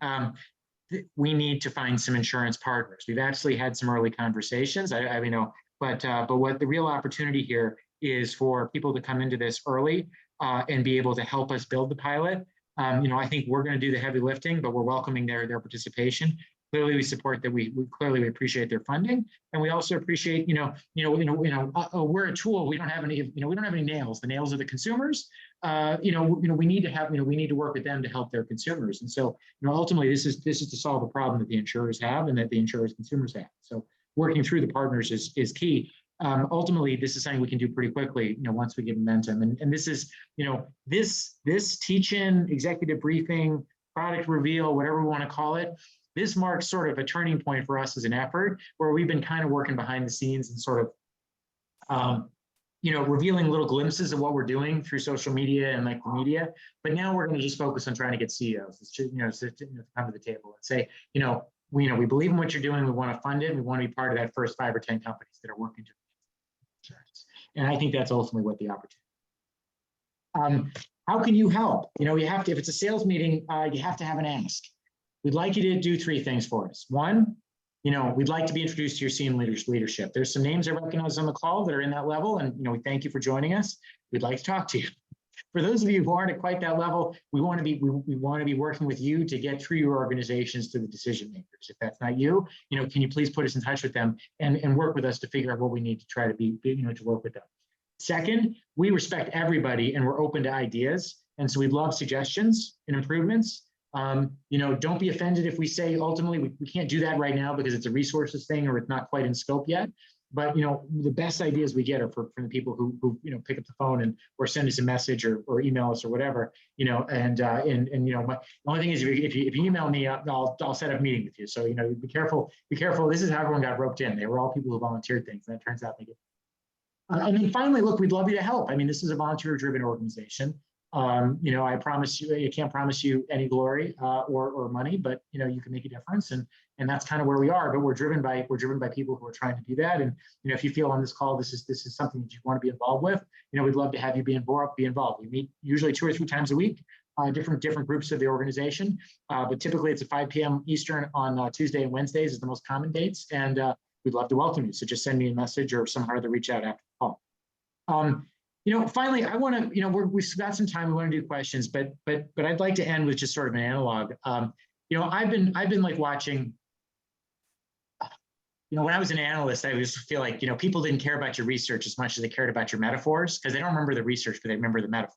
We need to find some insurance partners. We've actually had some early conversations. But what the real opportunity here is for people to come into this early and be able to help us build the pilot. I think we're going to do the heavy lifting, but we're welcoming their participation. Clearly, we support that. We appreciate their funding, and we also appreciate we're a tool. We don't have any nails. The nails are the consumers. We need to work with them to help their consumers. And so ultimately, this is to solve a problem that the insurers have and that the insurers consumers have. So working through the partners is key. ultimately, this is something we can do pretty quickly, once we get momentum. And this is, this teach-in, executive briefing, product reveal, whatever we want to call it, this marks sort of a turning point for us as an effort where we've been kind of working behind the scenes and sort of, revealing little glimpses of what we're doing through social media and like the media. But now we're going to just focus on trying to get CEOs, to come to the table and say, we believe in what you're doing. We want to fund it. We want to be part of that first 5 or 10 companies that are working to insurance. And I think that's ultimately what the opportunity. How can you help? You have to, if it's a sales meeting, you have to have an ask. We'd like you to do 3 things for us. One, we'd like to be introduced to your senior leadership. There's some names I recognize on the call that are in that level, and we thank you for joining us. We'd like to talk to you. For those of you who aren't at quite that level, we want to be working with you to get through your organizations to the decision makers. If that's not you, can you please put us in touch with them and work with us to figure out what we need to try to be, to work with them. Second, we respect everybody and we're open to ideas, and so we'd love suggestions and improvements. Don't be offended if we say ultimately we can't do that right now because it's a resources thing or it's not quite in scope yet. But the best ideas we get are from the people who pick up the phone and or send us a message or email us or whatever. The only thing is if you email me, I'll set up a meeting with you. So be careful. Be careful. This is how everyone got roped in. They were all people who volunteered things, and that turns out they get. And then finally, look, we'd love you to help. I mean, this is a volunteer-driven organization. I promise you, I can't promise you any glory or money, but you can make a difference, and that's kind of where we are. But we're driven by people who are trying to do that. And if you feel on this call this is something that you want to be involved with, we'd love to have you be involved. We meet usually 2 or 3 times a week, different groups of the organization, but typically it's at 5 p.m. Eastern on Tuesday and Wednesdays is the most common dates, and we'd love to welcome you. So just send me a message or somehow or other reach out after the call. Finally, I want to, we've got some time. We want to do questions, but I'd like to end with just sort of an analog. I've been like watching. When I was an analyst, I always feel like people didn't care about your research as much as they cared about your metaphors, because they don't remember the research, but they remember the metaphor.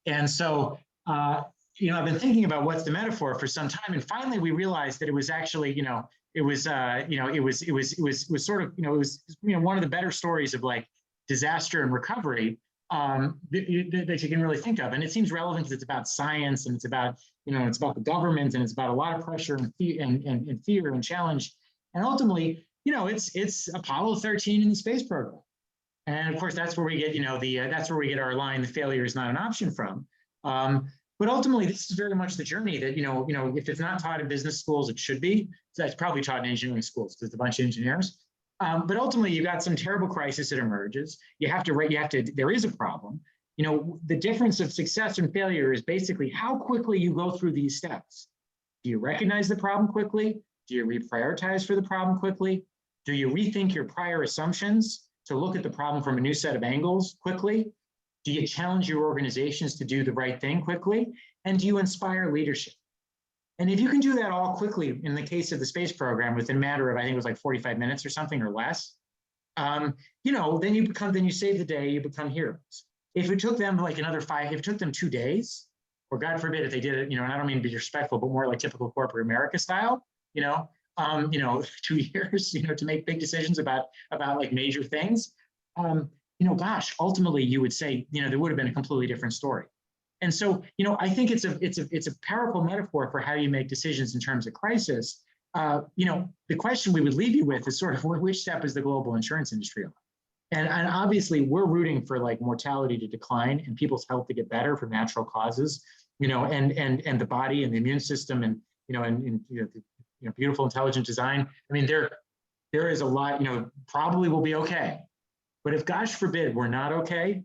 And so I've been thinking about what's the metaphor for some time, and finally we realized that it was actually it was sort of one of the better stories of like disaster and recovery that you can really think of. And it seems relevant because it's about science, and it's about the government, and it's about a lot of pressure and fear and challenge. And ultimately, it's Apollo 13 in the space program. And of course, that's where we get, that's where we get our line, the failure is not an option from. But ultimately, this is very much the journey that, if it's not taught in business schools, it should be. So it's probably taught in engineering schools because it's a bunch of engineers. But ultimately, you've got some terrible crisis that emerges. There is a problem. The difference of success and failure is basically how quickly you go through these steps. Do you recognize the problem quickly? Do you reprioritize for the problem quickly? Do you rethink your prior assumptions to look at the problem from a new set of angles quickly? Do you challenge your organizations to do the right thing quickly? And do you inspire leadership? And if you can do that all quickly, in the case of the space program, within a matter of, I think it was like 45 minutes or something or less, then you save the day, you become heroes. If it took them like another 5, if it took them 2 days, or God forbid if they did it, and I don't mean to be disrespectful, but more like typical corporate America style, 2 years, to make big decisions about like major things, gosh, ultimately you would say, there would have been a completely different story. And so, I think it's a powerful metaphor for how you make decisions in terms of crisis. The question we would leave you with is sort of which step is the global insurance industry on? And obviously we're rooting for like mortality to decline and people's health to get better from natural causes, and the body and the immune system and beautiful intelligent design. I mean, there is a lot, probably will be okay. But if gosh forbid we're not okay,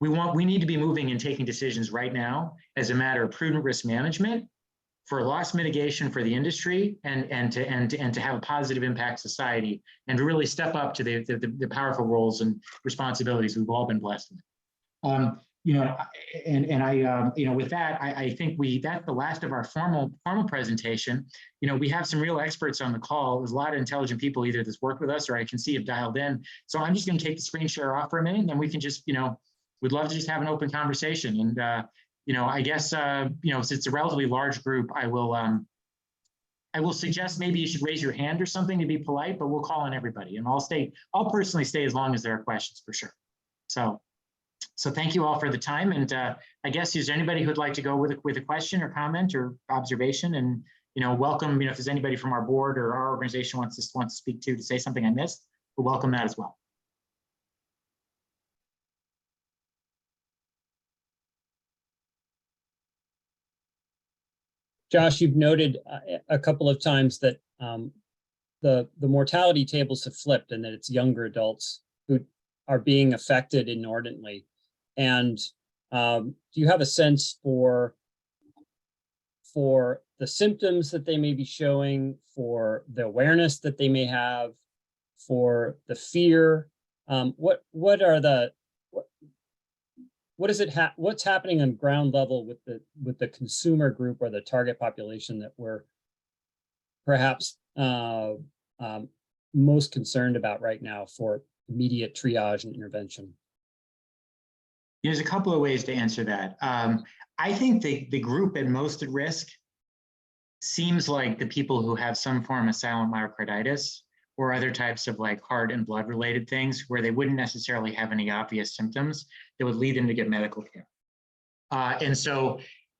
we need to be moving and taking decisions right now as a matter of prudent risk management for loss mitigation for the industry and to have a positive impact society and to really step up to the powerful roles and responsibilities we've all been blessed with. With that, I think that's the last of our formal presentation. We have some real experts on the call. There's a lot of intelligent people either that's worked with us or I can see have dialed in. So I'm just going to take the screen share off for a minute, and then we can just, we'd love to just have an open conversation. And, I guess, since it's a relatively large group, I will, I will suggest maybe you should raise your hand or something to be polite, but we'll call on everybody, and I'll personally stay as long as there are questions for sure. So thank you all for the time, and I guess is there anybody who'd like to go with a question or comment or observation? And welcome. If there's anybody from our board or our organization wants to speak to say something I missed, we'll welcome that as well. Josh, you've noted a couple of times that the mortality tables have flipped and that it's younger adults who are being affected inordinately. And do you have a sense for the symptoms that they may be showing, for the awareness that they may have, for the fear? What's happening on ground level with the consumer group or the target population that we're perhaps most concerned about right now for immediate triage and intervention? There's a couple of ways to answer that. I think the group at most at risk seems like the people who have some form of silent myocarditis or other types of like heart and blood related things where they wouldn't necessarily have any obvious symptoms that would lead them to get medical care. And so,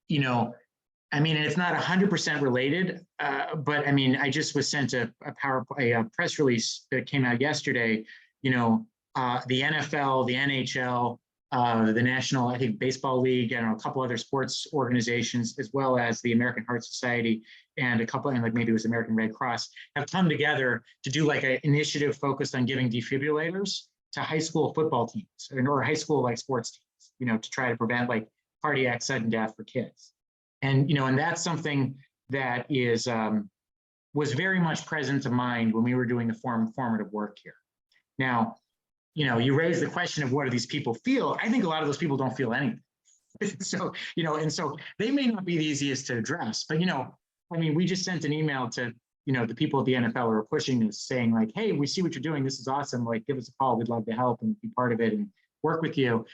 I mean, it's not 100% related, but I mean, I just was sent a press release that came out yesterday, the NFL, the NHL, the National, I think, Baseball League, and a couple other sports organizations, as well as the American Heart Society and a couple, and like maybe it was American Red Cross, have come together to do like an initiative focused on giving defibrillators to high school football teams or high school like sports teams, to try to prevent like cardiac sudden death for kids. And, and that's something that was very much present to mind when we were doing the formative work here. Now, you raise the question of what do these people feel? I think a lot of those people don't feel anything. So, and so they may not be the easiest to address, but, I mean, we just sent an email to, the people at the NFL who are pushing this, saying like, hey, we see what you're doing. This is awesome. Like, give us a call. We'd love to help and be part of it and work with you.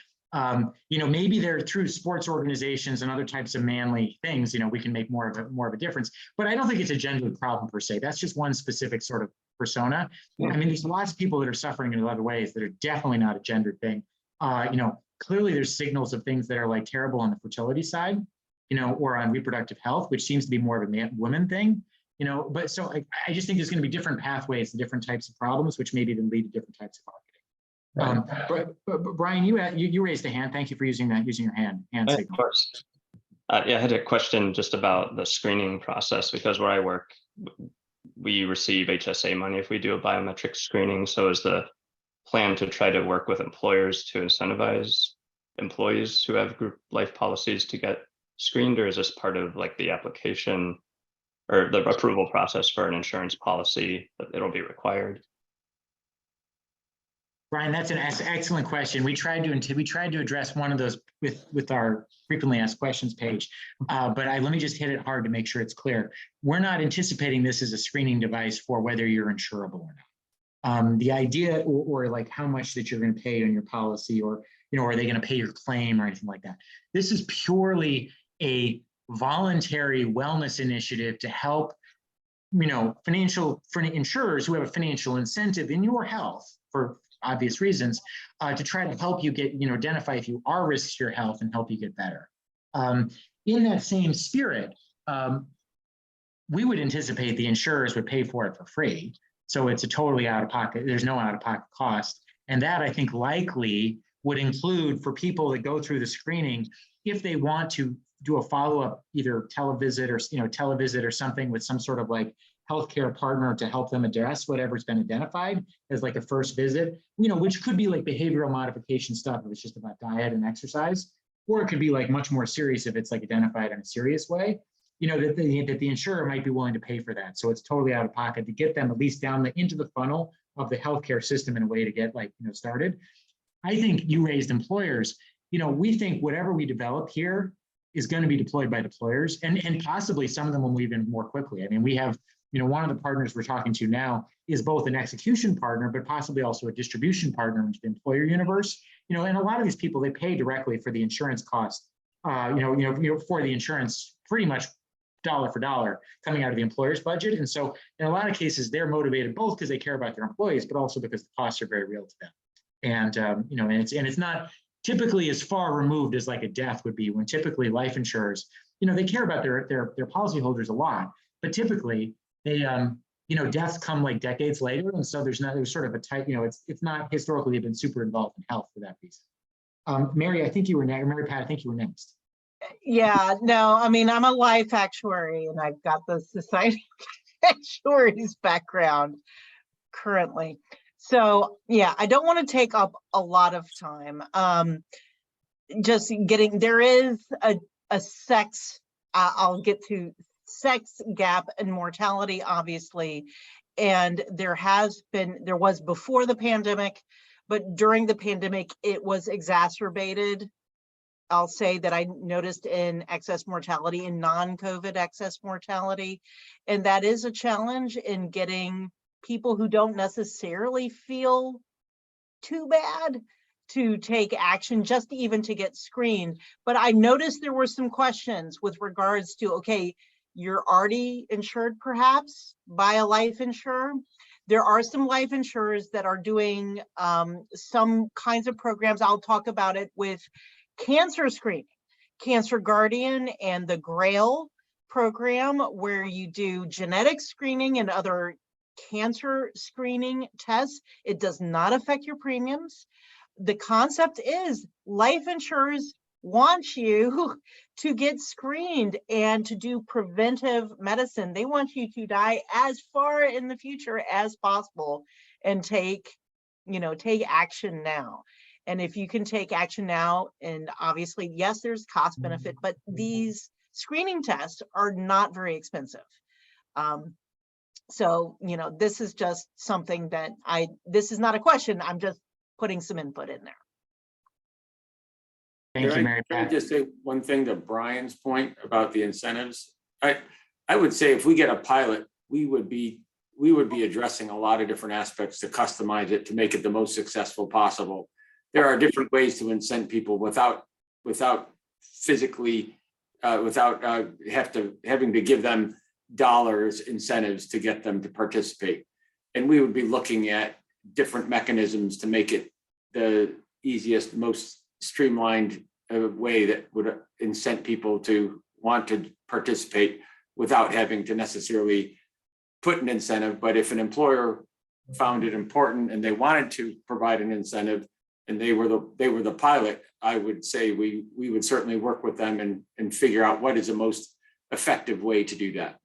Maybe they're through sports organizations and other types of manly things, we can make more of a difference, but I don't think it's a gendered problem per se. That's just one specific sort of persona. Yeah. I mean, there's lots of people that are suffering in other ways that are definitely not a gendered thing. Clearly there's signals of things that are like terrible on the fertility side, or on reproductive health, which seems to be more of a woman thing, but so I just think there's going to be different pathways to different types of problems, which maybe then lead to different types of marketing. But Brian, you raised a hand. Thank you for using your hand signal. Of course. Yeah, I had a question just about the screening process, because where I work, we receive HSA money if we do a biometric screening. So is the plan to try to work with employers to incentivize employees who have group life policies to get screened, or is this part of like the application or the approval process for an insurance policy that it'll be required? Brian, that's an excellent question. We tried to address one of those with our frequently asked questions page, but let me just hit it hard to make sure it's clear. We're not anticipating this as a screening device for whether you're insurable or not. The idea, or like how much that you're going to pay on your policy, or are they going to pay your claim or anything like that. This is purely a voluntary wellness initiative to help, for insurers who have a financial incentive in your health for obvious reasons, to try to help you get, identify if you are risks to your health and help you get better. In that same spirit, we would anticipate the insurers would pay for it for free. So it's a totally out of pocket, there's no out of pocket cost. And that I think likely would include for people that go through the screening, if they want to do a follow-up, either televisit or something with some sort of like healthcare partner to help them address whatever's been identified as like a first visit, which could be like behavioral modification stuff if it's just about diet and exercise, or it could be like much more serious if it's like identified in a serious way, that the insurer might be willing to pay for that. So it's totally out of pocket to get them at least down into the funnel of the healthcare system in a way to get started. I think you raised employers. We think whatever we develop here is going to be deployed by deployers, and possibly some of them will move in more quickly. I mean, we have, one of the partners we're talking to now is both an execution partner, but possibly also a distribution partner into the employer universe. And a lot of these people, they pay directly for the insurance cost, for the insurance pretty much dollar for dollar coming out of the employer's budget. And so in a lot of cases, they're motivated both because they care about their employees, but also because the costs are very real to them. And and it's not typically as far removed as like a death would be, when typically life insurers, they care about their policyholders a lot, but typically they deaths come like decades later, and so there's sort of a tight, it's not historically been super involved in health for that reason. Mary, I think you were next. Mary Pat, I think you were next. Yeah, no, I mean, I'm a life actuary and I've got the Society of Actuaries background currently. So yeah, I don't want to take up a lot of time. There is a sex, I'll get to sex gap in mortality, obviously. And there was before the pandemic, but during the pandemic, it was exacerbated. I'll say that I noticed in excess mortality, in non-COVID excess mortality, and that is a challenge in getting people who don't necessarily feel too bad to take action, just even to get screened. But I noticed there were some questions with regards to, okay, you're already insured perhaps by a life insurer. There are some life insurers that are doing some kinds of programs. I'll talk about it with cancer screening, Cancer Guardian and the GRAIL program, where you do genetic screening and other cancer screening tests. It does not affect your premiums. The concept is life insurers want you to get screened and to do preventive medicine. They want you to die as far in the future as possible and take action now. And if you can take action now, and obviously, yes, there's cost benefit, but these screening tests are not very expensive. So, this is just something that this is not a question, I'm just putting some input in there. Thank you, Mary Can I Pat. just say one thing to Brian's point about the incentives? I would say if we get a pilot, we would be addressing a lot of different aspects to customize it to make it the most successful possible. There are different ways to incent people without physically, without having to give them dollars incentives to get them to participate. And we would be looking at different mechanisms to make it the easiest, most streamlined way that would incent people to want to participate without having to necessarily put an incentive. But if an employer found it important and they wanted to provide an incentive, and they were the pilot, I would say we would certainly work with them and figure out what is the most effective way to do that.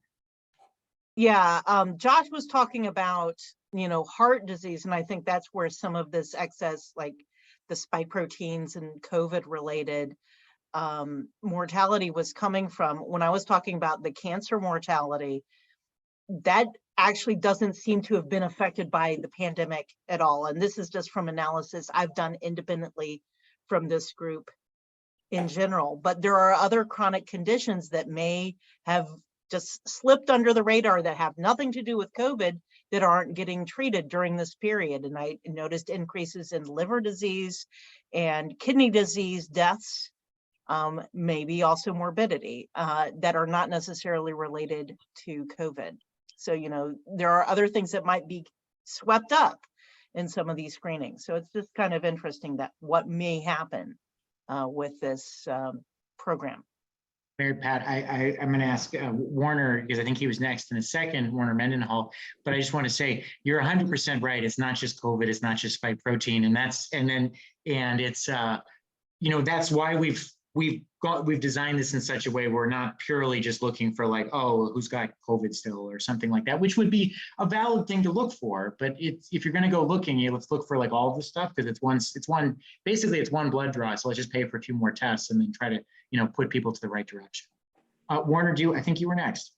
Yeah, Josh was talking about, heart disease, and I think that's where some of this excess, like the spike proteins and COVID related mortality was coming from. When I was talking about the cancer mortality, that actually doesn't seem to have been affected by the pandemic at all. And this is just from analysis I've done independently from this group in general. But there are other chronic conditions that may have just slipped under the radar that have nothing to do with COVID that aren't getting treated during this period. And I noticed increases in liver disease and kidney disease deaths, maybe also morbidity, that are not necessarily related to COVID. So, there are other things that might be swept up in some of these screenings. So it's just kind of interesting that what may happen with this program. Mary Pat, I'm going to ask Warner, because I think he was next in a second, Warner Mendenhall. But I just want to say you're 100% right. It's not just COVID. It's not just spike protein, and it's that's why we've designed this in such a way we're not purely just looking for like, oh, who's got COVID still or something like that, which would be a valid thing to look for. But if you're going to go looking, let's look for like all of the stuff, because it's one blood draw. So let's just pay for a few more tests and then try to put people to the right direction. Warner, I think you were next.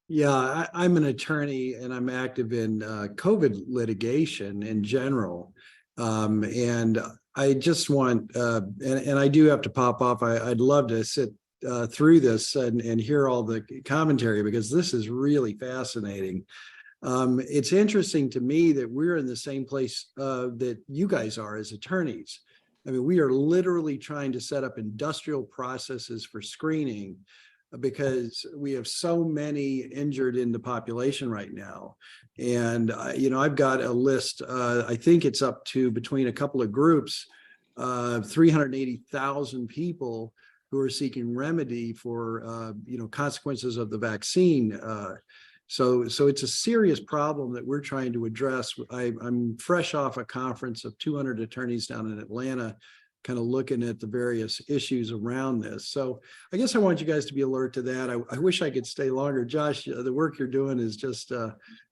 Yeah, I'm an attorney and I'm active in COVID litigation in general. And I just want, and I do have to pop off. I'd love to sit through this and hear all the commentary, because this is really fascinating. It's interesting to me that we're in the same place that you guys are as attorneys. I mean, we are literally trying to set up industrial processes for screening because we have so many injured in the population right now. And, I've got a list, I think it's up to between a couple of groups, 380,000 people who are seeking remedy for, consequences of the vaccine. So it's a serious problem that we're trying to address. I'm fresh off a conference of 200 attorneys down in Atlanta, kind of looking at the various issues around this. So I guess I want you guys to be alert to that. I wish I could stay longer. Josh, the work you're doing is just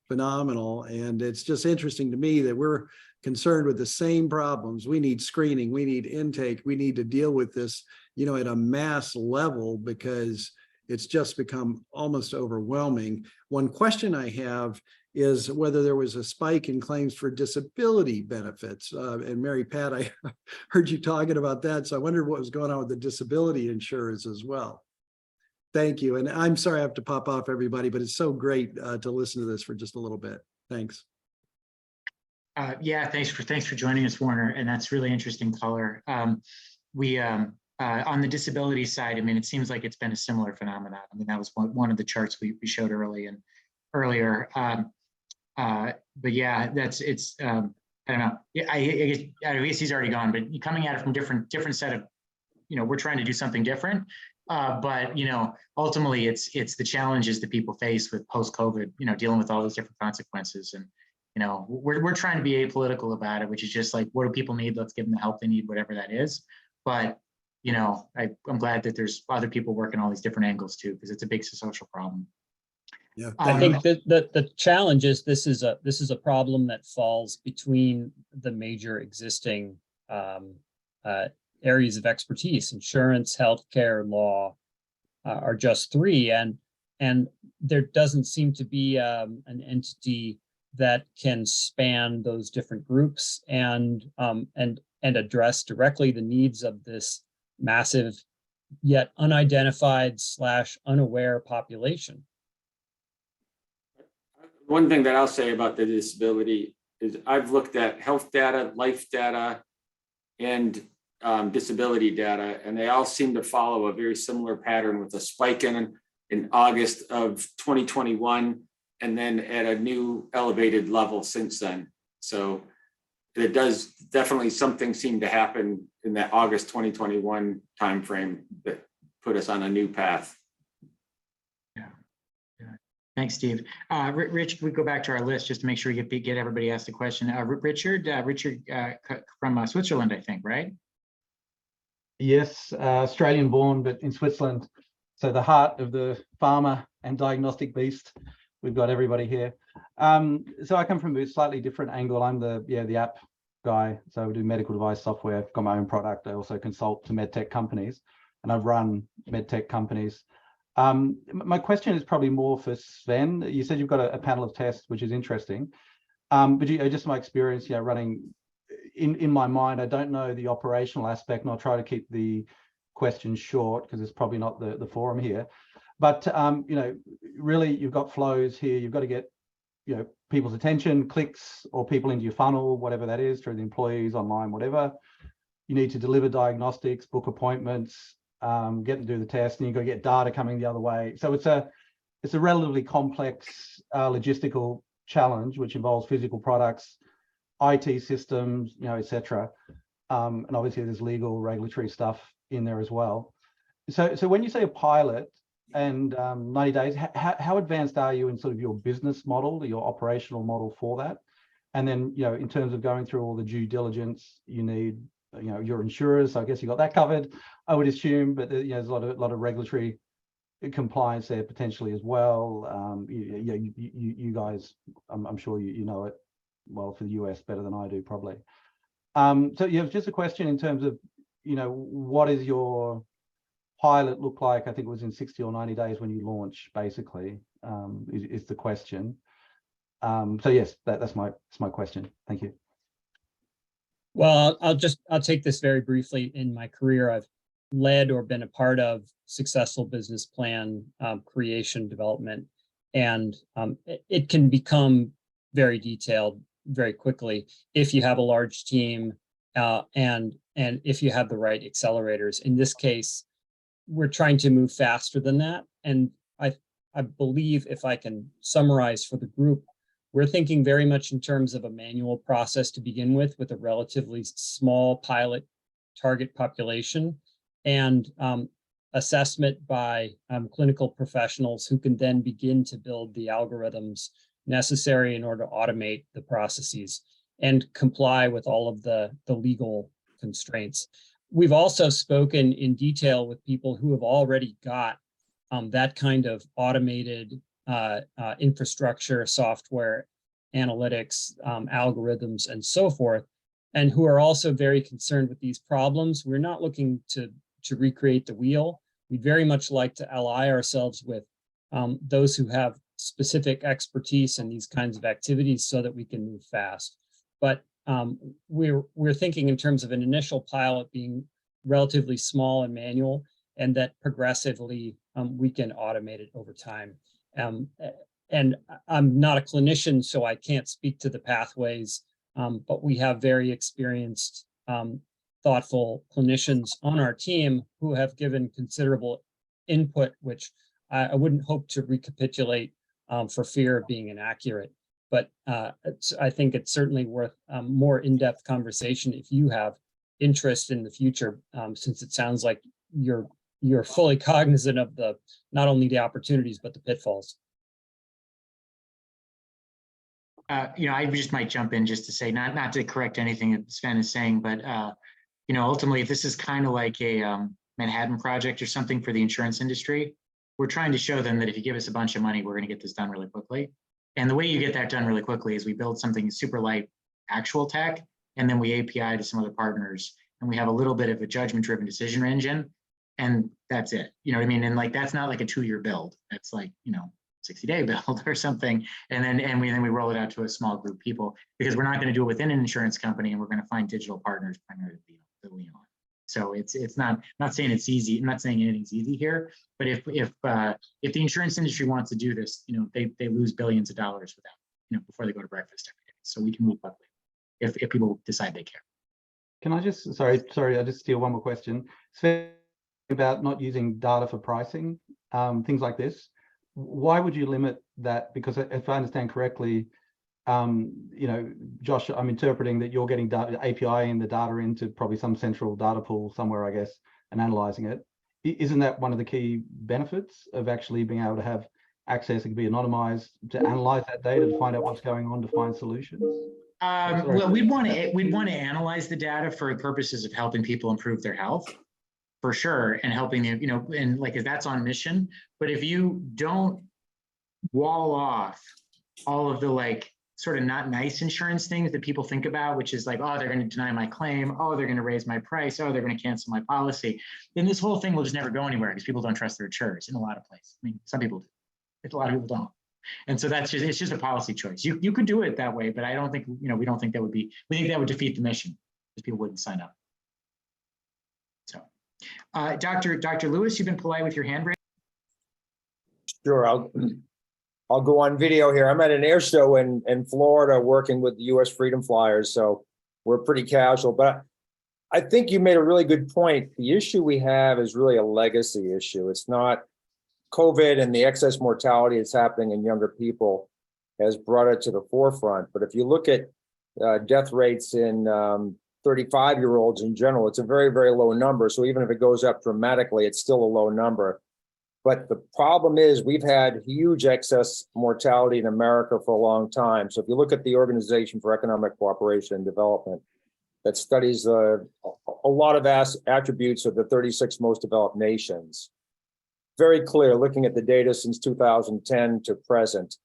phenomenal. And it's just interesting to me that we're concerned with the same problems. We need screening, we need intake, we need to deal with this, at a mass level, because it's just become almost overwhelming. One question I have is whether there was a spike in claims for disability benefits. And Mary Pat, I heard you talking about that. So I wondered what was going on with the disability insurers as well. Thank you. And I'm sorry I have to pop off, everybody, but it's so great to listen to this for just a little bit. Thanks. Yeah, thanks for joining us, Warner. And that's really interesting color. On the disability side, I mean, it seems like it's been a similar phenomenon. I mean, that was one of the charts we showed earlier. But yeah, I don't know. I guess he's already gone, but coming at it from different set of, we're trying to do something different. But ultimately it's the challenges that people face with post-COVID, dealing with all those different consequences. And, we're trying to be apolitical about it, which is just like, what do people need? Let's give them the help they need, whatever that is. But I'm glad that there's other people working all these different angles too, because it's a big social problem. Yeah, I think that the challenge is this is a problem that falls between the major existing areas of expertise. Insurance, healthcare, law are just three, and there doesn't seem to be an entity that can span those different groups and address directly the needs of this massive yet unidentified / unaware population. One thing that I'll say about the disability is I've looked at health data, life data, and disability data, and they all seem to follow a very similar pattern, with a spike in August of 2021, and then at a new elevated level since then. So it does definitely something seem to happen in that August 2021 timeframe that put us on a new path. Thanks, Steve. Rich, we go back to our list just to make sure we get everybody asked a question. Richard from Switzerland, I think, right? Yes, Australian born, but in Switzerland. So the heart of the pharma and diagnostic beast. We've got everybody here. So I come from a slightly different angle. I'm the app guy. So I do medical device software. I've got my own product. I also consult to medtech companies, and I've run medtech companies. My question is probably more for Sven. You said you've got a panel of tests, which is interesting. But just my experience, running in my mind, I don't know the operational aspect, and I'll try to keep the questions short because it's probably not the forum here. But really, you've got flows here. You've got to get people's attention, clicks, or people into your funnel, whatever that is, through the employees, online, whatever. You need to deliver diagnostics, book appointments, get to do the test, and you've got to get data coming the other way. So it's a relatively complex logistical challenge, which involves physical products, IT systems, etc. And obviously there's legal, regulatory stuff in there as well. So when you say a pilot and 90 days, how advanced are you in sort of your business model, your operational model for that? And then, in terms of going through all the due diligence, you need, your insurers. So I guess you got that covered, I would assume, but there's a lot of regulatory compliance there potentially as well. You guys, I'm sure you know it well for the US better than I do probably. So just a question in terms of, what is your pilot look like? I think it was in 60 or 90 days when you launch, basically, is the question. So yes, that's my question. Thank you. Well, I'll take this very briefly. In my career, I've led or been a part of successful business plan creation, development, and it can become very detailed very quickly if you have a large team and if you have the right accelerators. In this case, we're trying to move faster than that. And I believe, if I can summarize for the group, we're thinking very much in terms of a manual process to begin with a relatively small pilot target population, and assessment by clinical professionals who can then begin to build the algorithms necessary in order to automate the processes and comply with all of the legal constraints. We've also spoken in detail with people who have already got that kind of automated infrastructure, software, analytics, algorithms, and so forth, and who are also very concerned with these problems. We're not looking to recreate the wheel. We'd very much like to ally ourselves with those who have specific expertise in these kinds of activities so that we can move fast. But we're thinking in terms of an initial pilot being relatively small and manual, and that progressively we can automate it over time. And I'm not a clinician, so I can't speak to the pathways, but we have very experienced, thoughtful clinicians on our team who have given considerable input, which I wouldn't hope to recapitulate for fear of being inaccurate. But I think it's certainly worth more in-depth conversation if you have interest in the future, since it sounds like you're fully cognizant of not only the opportunities, but the pitfalls. I just might jump in just to say, not to correct anything that Sven is saying, but ultimately, if this is kind of like a Manhattan Project or something for the insurance industry, we're trying to show them that if you give us a bunch of money, we're going to get this done really quickly. And the way you get that done really quickly is we build something super light actual tech, and then we API to some other partners, and we have a little bit of a judgment-driven decision engine, and that's it. You know what I mean? And like, that's not like a 2-year build. That's like, 60-day build or something. And then we roll it out to a small group of people, because we're not going to do it within an insurance company, and we're going to find digital partners primarily to lean on. So it's not saying it's easy. I'm not saying anything's easy here, but if the insurance industry wants to do this, they lose billions of dollars without, before they go to breakfast every day. So we can move quickly if people decide they care. Can I just, sorry, I just steal one more question. Sven, about not using data for pricing, things like this. Why would you limit that? Because if I understand correctly, Josh, I'm interpreting that you're getting data, API-ing the data into probably some central data pool somewhere, I guess, and analyzing it. Isn't that one of the key benefits of actually being able to have access? It can be anonymized to analyze that data, to find out what's going on, to find solutions. Well, we'd want to analyze the data for purposes of helping people improve their health, for sure, and helping them, and like, if that's on mission. But if you don't wall off all of the sort of not nice insurance things that people think about, which is like, oh, they're going to deny my claim, oh, they're going to raise my price, oh, they're going to cancel my policy, then this whole thing will just never go anywhere, because people don't trust their insurers in a lot of places. I mean, some people do, but a lot of people don't. And so it's just a policy choice. You could do it that way, but I don't think, we don't think that would be, we think that would defeat the mission, because people wouldn't sign up. So, Dr. Lewis, you've been polite with your hand raised. Sure, I'll go on video here. I'm at an air show in Florida working with the US Freedom Flyers, so we're pretty casual, but I think you made a really good point. The issue we have is really a legacy issue. It's not COVID, and the excess mortality that's happening in younger people has brought it to the forefront. But if you look at death rates in 35-year-olds in general, it's a very, very low number. So even if it goes up dramatically, it's still a low number. But the problem is we've had huge excess mortality in America for a long time. So if you look at the Organization for Economic Cooperation and Development, that studies a lot of attributes of the 36 most developed nations, very clear, looking at the data since 2010 to present,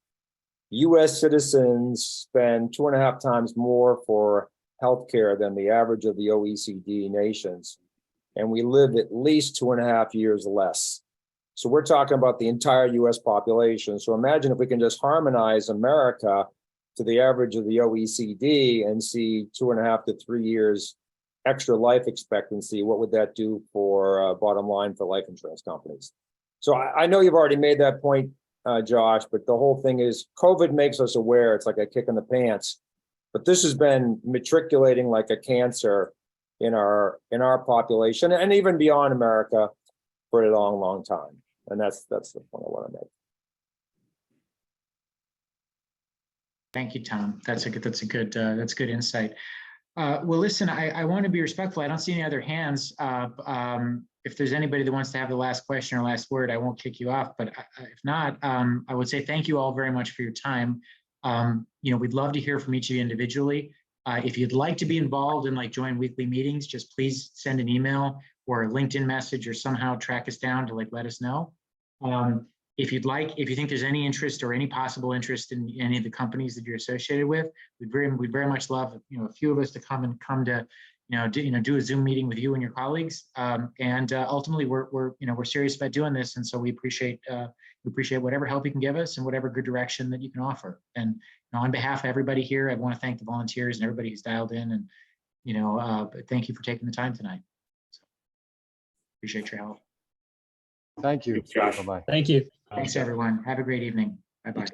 US citizens spend 2.5 times more for healthcare than the average of the OECD nations. And we live at least 2.5 years less. So we're talking about the entire US population. So imagine if we can just harmonize America to the average of the OECD and see 2.5 to 3 years extra life expectancy, what would that do for bottom line for life insurance companies? So I know you've already made that point, Josh, but the whole thing is COVID makes us aware. It's like a kick in the pants, but this has been matriculating like a cancer in our population and even beyond America. for a long, long time. And that's the point I want to make. Thank you, Tom. That's good insight. Well, listen, I want to be respectful. I don't see any other hands. If there's anybody that wants to have the last question or last word, I won't kick you off. But if not, I would say thank you all very much for your time. We'd love to hear from each of you individually. If you'd like to be involved and like join weekly meetings, just please send an email or a LinkedIn message or somehow track us down to like let us know. If you think there's any interest or any possible interest in any of the companies that you're associated with, we'd very much love, a few of us to come to, do a Zoom meeting with you and your colleagues. Ultimately, we're serious about doing this, and so we appreciate whatever help you can give us and whatever good direction that you can offer. And on behalf of everybody here, I want to thank the volunteers and everybody who's dialed in, and thank you for taking the time tonight. So, appreciate your help. Thank you. Thanks, Josh. Bye-bye. Thank you. Thanks, everyone. Have a great evening. Bye-bye.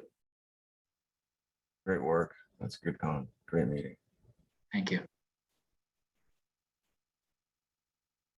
Great work. That's a good con. Great meeting. Thank you.